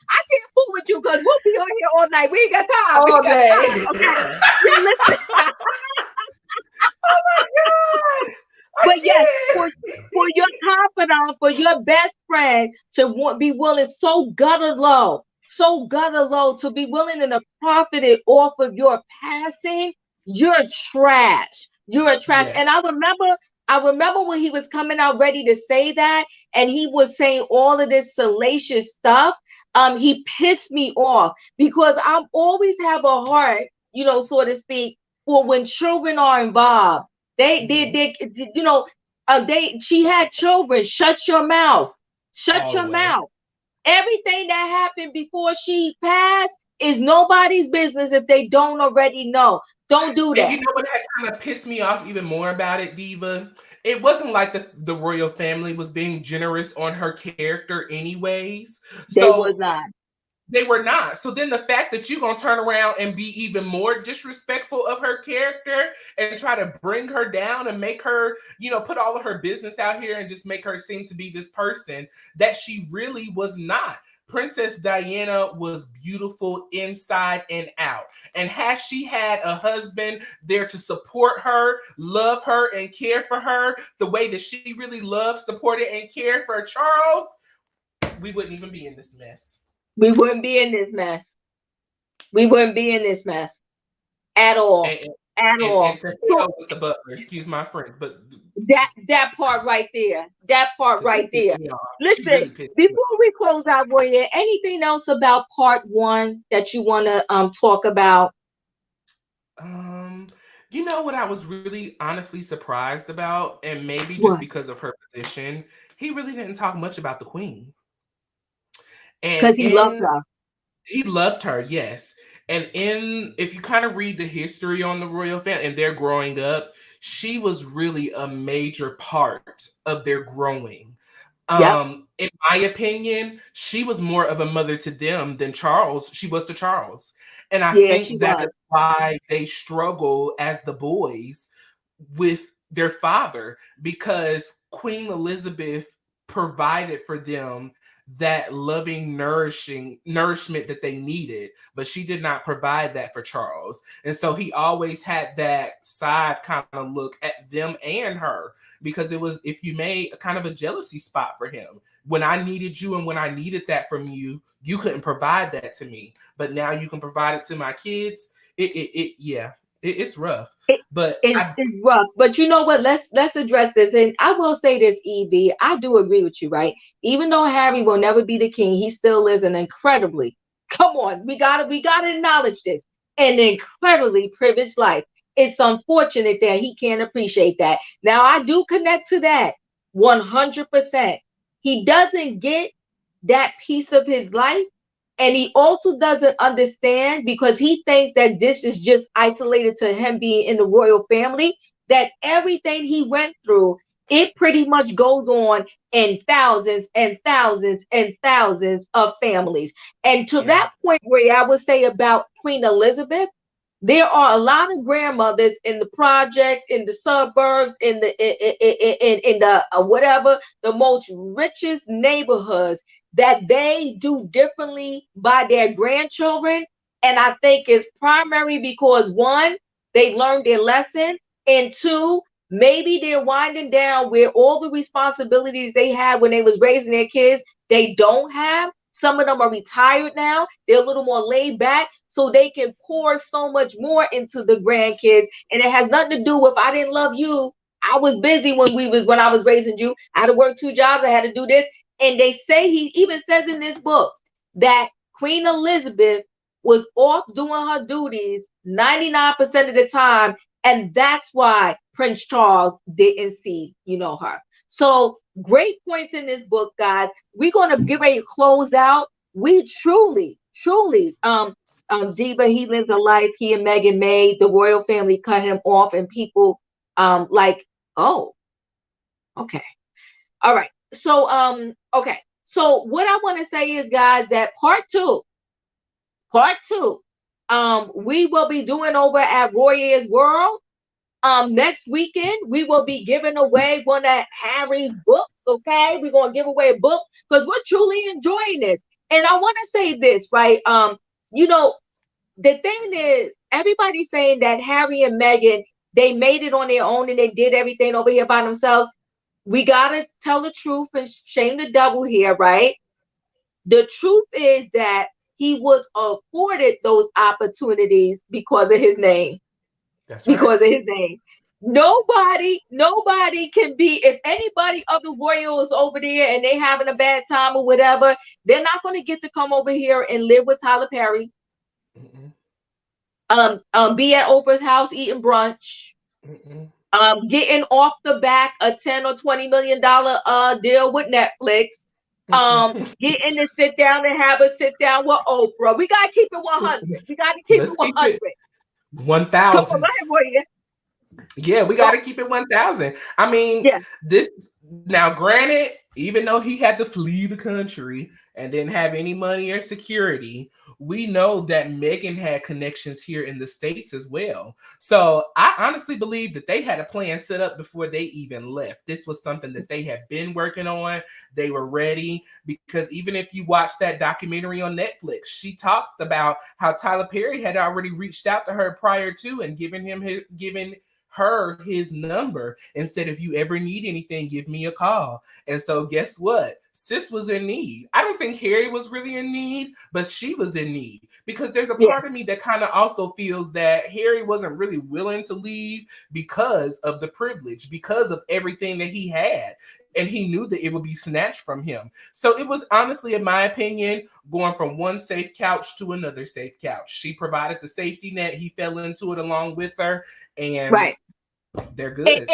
fool with you because we'll be on here all night. We ain't got time. All day. Okay. Yeah, listen. Oh my God. I But yes, can't. for your confidant, for your best friend to be willing so gutter low to be willing to profit it off of your passing, you're trash. You're trash. And Yes. I remember when he was coming out ready to say that, and he was saying all of this salacious stuff. He pissed me off because I'm always have a heart, so to speak, for when children are involved. Mhm. You know, she had children. Shut your mouth. Shut All the your way. mouth. Everything that happened before she passed is nobody's business if they don't already know. Don't do And you that. know what had kind of pissed me off even more about it, Diva? It wasn't like the royal family was being generous on her character, anyways. They was So not. they were not. So then the fact that you're gonna turn around and be even more disrespectful of her character and try to bring her down and make her, put all of her business out here and just make her seem to be this person that she really was not. Princess Diana was beautiful inside and out. And has she had a husband there to support her, love her, and care for her the way that she really loved, supported, and cared for Charles, we wouldn't even be in this mess. We wouldn't be in this mess. We wouldn't be in this mess at all. And, At and all. to So hell with the butler, excuse my French, but that part right there. That part because he right pissed there. me off. He Listen, really pissed me before we close out, Warrior, anything else about part one that you want to talk about? off. You know what I was really honestly surprised about, and maybe just What? because of her position, he really didn't talk much about the queen. And Because he loved in her. He loved her, yes. And if you kind of read the history on the royal family and their growing up, she was really a major part of their growing. Yep. In my opinion, she was more of a mother to them than she was to Charles. And I Yeah, she think that was. is why they struggle as the boys with their father, because Queen Elizabeth provided for them that loving, nourishment that they needed, but she did not provide that for Charles. And so he always had that side kind of look at them and her, because it was, if you may, a kind of a jealousy spot for him. When I needed you and when I needed that from you, you couldn't provide that to me, but now you can provide it to my kids. Yeah, it's rough. It, But it's rough, but you know what? Let's address this, and I will say this, Evie. I do agree with you, right? Even though Harry will never be the king, he still is an incredibly, come on, we gotta acknowledge this, an incredibly privileged life. It's unfortunate that he can't appreciate that. Now, I do connect to that 100%. He doesn't get that piece of his life, and he also doesn't understand, because he thinks that this is just isolated to him being in the royal family, that everything he went through, it pretty much goes on in thousands and thousands and thousands of families. And to yeah, that point, where I would say about Queen Elizabeth, there are a lot of grandmothers in the projects, in the suburbs, in the whatever, the most richest neighborhoods, that they do differently by their grandchildren. And I think it's primary because, one, they learned their lesson, and two, maybe they're winding down where all the responsibilities they had when they was raising their kids, they don't have. Some of them are retired now. They're a little more laid back, so they can pour so much more into the grandkids. And it has nothing to do with, I didn't love you. I was busy when I was raising you. I had to work 2 jobs. I had to do this. And they say, he even says in this book that Queen Elizabeth was off doing her duties 99% of the time. And that's why Prince Charles didn't see, her. So great points in this book, guys. We're going to get ready to close out. We truly, truly, Diva, he lives a life. He and Meghan made. The royal family cut him off, and people, like, oh, okay. All right. So, okay. So what I want to say is, guys, that part two, we will be doing over at Roy's World. Next weekend, we will be giving away one of Harry's books. Okay. We're going to give away a book because we're truly enjoying this. And I want to say this, right? You know, the thing is, everybody's saying that Harry and Meghan, They made it on their own and they did everything over here by themselves. We gotta tell the truth and shame the devil here, right? The truth is that he was afforded those opportunities because of his name. That's right. Because of his name. Nobody can be, if anybody other royal is over there and they having a bad time or whatever, they're not going to get to come over here and live with Tyler Perry. Mm-mm. Be at Oprah's house eating brunch. Mm-mm. Getting off the back a $10 or $20 million deal with Netflix. Getting to sit down and have a sit down with Oprah. We gotta keep it 100. We gotta keep it Let's keep 100. it Come 1,000. on, Come on, yeah, we got to keep it 1,000. I mean, yeah. This now, granted, even though he had to flee the country and didn't have any money or security, we know that Meghan had connections here in the States as well. So I honestly believe that they had a plan set up before they even left. This was something that they had been working on. They were ready, because even if you watch that documentary on Netflix, she talked about how Tyler Perry had already reached out to her prior to and given her his number and said, if you ever need anything, give me a call. And so guess what? Sis was in need. I don't think Harry was really in need, but she was in need, because there's a part of me that kind of also feels that Harry wasn't really willing to leave because of the privilege, because of everything that he had. And he knew that it would be snatched from him. So it was honestly, in my opinion, going from one safe couch to another safe couch. She provided the safety net. He fell into it along with her. And right. They're good. And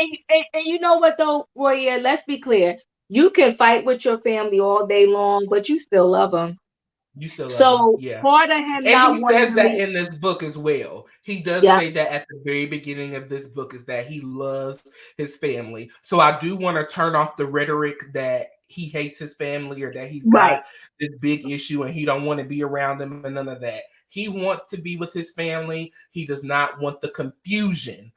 you know what though, Roya, let's be clear. You can fight with your family all day long, but you still love them. You still love him. Yeah. Part of him, and he says that in this book as well. He does say that at the very beginning of this book, is that he loves his family. So I do want to turn off the rhetoric that he hates his family or that he's got this big issue and he don't want to be around them and none of that. He wants to be with his family. He does not want the confusion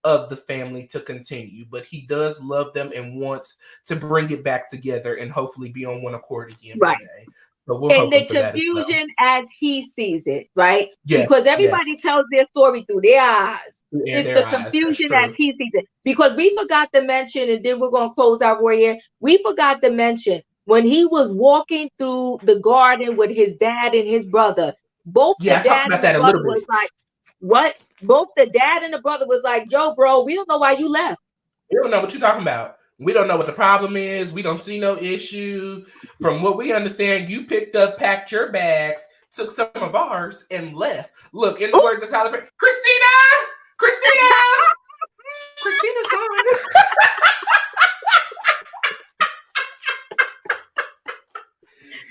of the family to continue, but he does love them and wants to bring it back together and hopefully be on one accord again one day. So we're and the hoping for that confusion as he sees it, right? Yes, because everybody tells their story through their eyes. It's the confusion as he sees it. Because we forgot to mention, and then we're going to close out right here. We forgot to mention when he was walking through the garden with his dad and his brother. Both the dad and the brother was like, what? Both the dad and the brother was like, yo, bro, we don't know why you left. We don't know what you're talking about. We don't know what the problem is. We don't see no issue. From what we understand, you picked up, packed your bags, took some of ours, and left. Look, in the words of Tyler Perry, Christina's gone.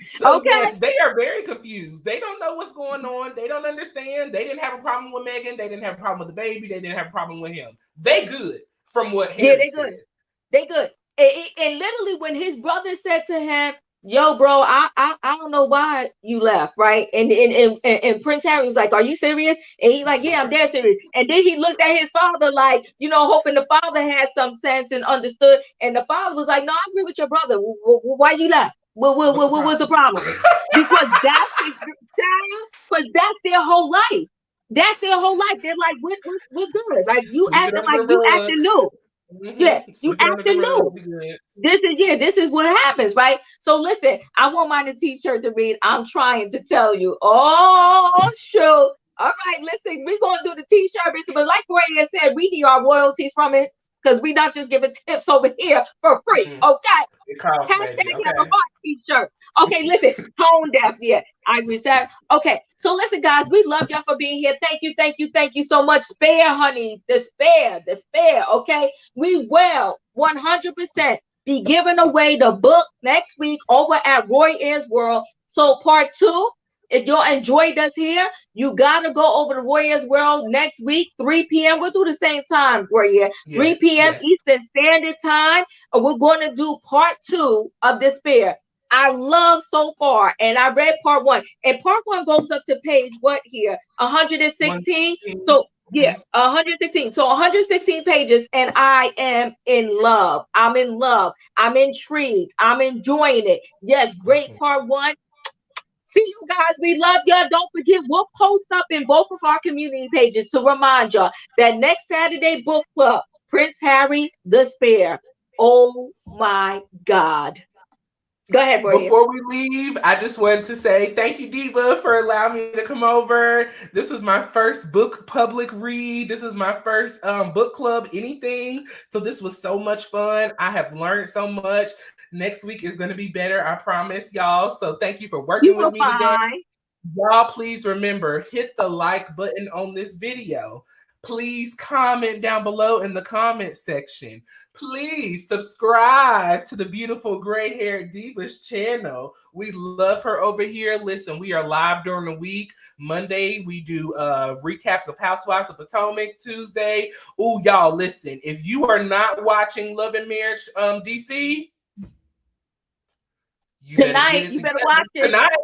So yes, they are very confused. They don't know what's going on. They don't understand. They didn't have a problem with Meghan. They didn't have a problem with the baby. They didn't have a problem with him. They good from what Harry says. They good. And literally when his brother said to him, yo, bro, I don't know why you left, right? And Prince Harry was like, are you serious? And he like, yeah, I'm dead serious. And then he looked at his father like, hoping the father had some sense and understood. And the father was like, no, I agree with your brother. Why you left? What was the problem? Because that's their whole life. That's their whole life. They're like, we're good. Like you acting like you acting new. Mm-hmm. Yeah, you acting new. This is what happens, right? So listen, I want my t-shirt to read, I'm trying to tell you. Oh, shoot. All right, listen, we're going to do the t-shirt, but like Brady said, we need our royalties from it, because we not just giving tips over here for free, okay? Hashtag have a heart t-shirt. Okay, listen, tone deaf, I reset. Okay, so listen, guys, we love y'all for being here. Thank you so much. Spare, honey, the spare, okay? We will 100% be giving away the book next week over at Roy Ayers World. So part 2, if y'all enjoyed us here, you gotta go over to Roy Ayers World next week, 3 p.m. We'll do the same time, Roy. 3 p.m. Eastern Standard Time. We're going to do part 2 of Despair. I love so far, and I read part 1, and part 1 goes up to page what here? 116. So 116. So 116 pages, and I am in love. I'm intrigued. I'm enjoying it. Yes, great part 1. See you guys. We love y'all. Don't forget, we'll post up in both of our community pages to remind y'all that next Saturday book club, Prince Harry the Spare. Oh my God. Go ahead, Bria. Before we leave, I just wanted to say thank you, Diva, for allowing me to come over. This was my first book public read. This is my first book club anything. So this was so much fun. I have learned so much. Next week is going to be better, I promise y'all. So thank you for You working with were me today. fine. Y'all, please remember, hit the like button on this video. Please comment down below in the comment section. Please subscribe to the beautiful Gray Haired Diva's channel. We love her over here. Listen, we are live during the week. Monday, we do recaps of Housewives of Potomac. Tuesday, oh, y'all, listen. If you are not watching Love and Marriage DC, you better get Tonight, it you better together. watch it. Tonight,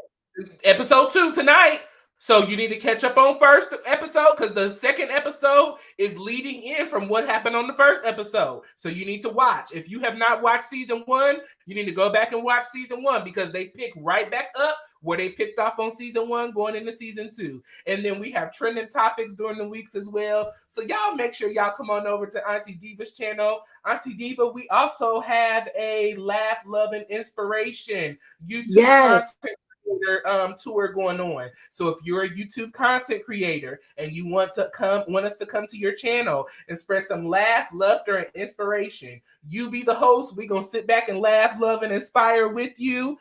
episode 2 tonight. So you need to catch up on first episode because the second episode is leading in from what happened on the first episode. So you need to watch. If you have not watched season 1, you need to go back and watch season 1 because they pick right back up where they picked off on season 1 going into season 2. And then we have trending topics during the weeks as well. So y'all make sure y'all come on over to Auntie Diva's channel. Auntie Diva, we also have a Laugh, Love, and Inspiration YouTube Yes. content tour going on. So if you're a YouTube content creator and you want us to come to your channel and spread some laugh, laughter, and inspiration, you be the host. We're gonna sit back and laugh, love, and inspire with you.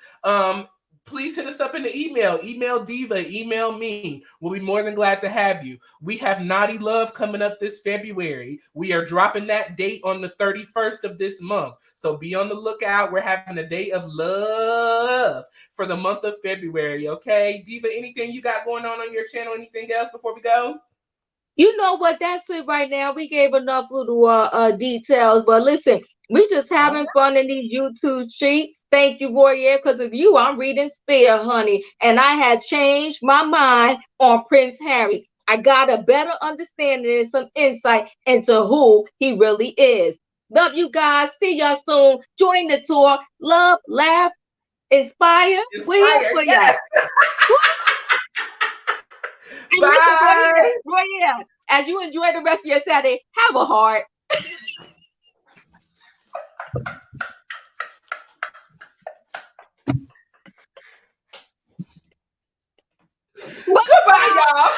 Please hit us up in the email Diva, email me. We'll be more than glad to have you. We have Naughty Love coming up this February. We are dropping that date on the 31st of this month. So be on the lookout. We're having a day of love for the month of February, okay? Diva, anything you got going on your channel? Anything else before we go? You know what? That's it right now. We gave enough little details, but listen, we just having fun in these YouTube streets. Thank you, Royer, because of you, I'm reading Spear, honey, and I had changed my mind on Prince Harry. I got a better understanding and some insight into who he really is. Love you guys. See y'all soon. Join the tour. Love, laugh, inspire. We're here for Yes. and listen, Royer, as you enjoy the rest of your Saturday, have a heart. Goodbye, y'all.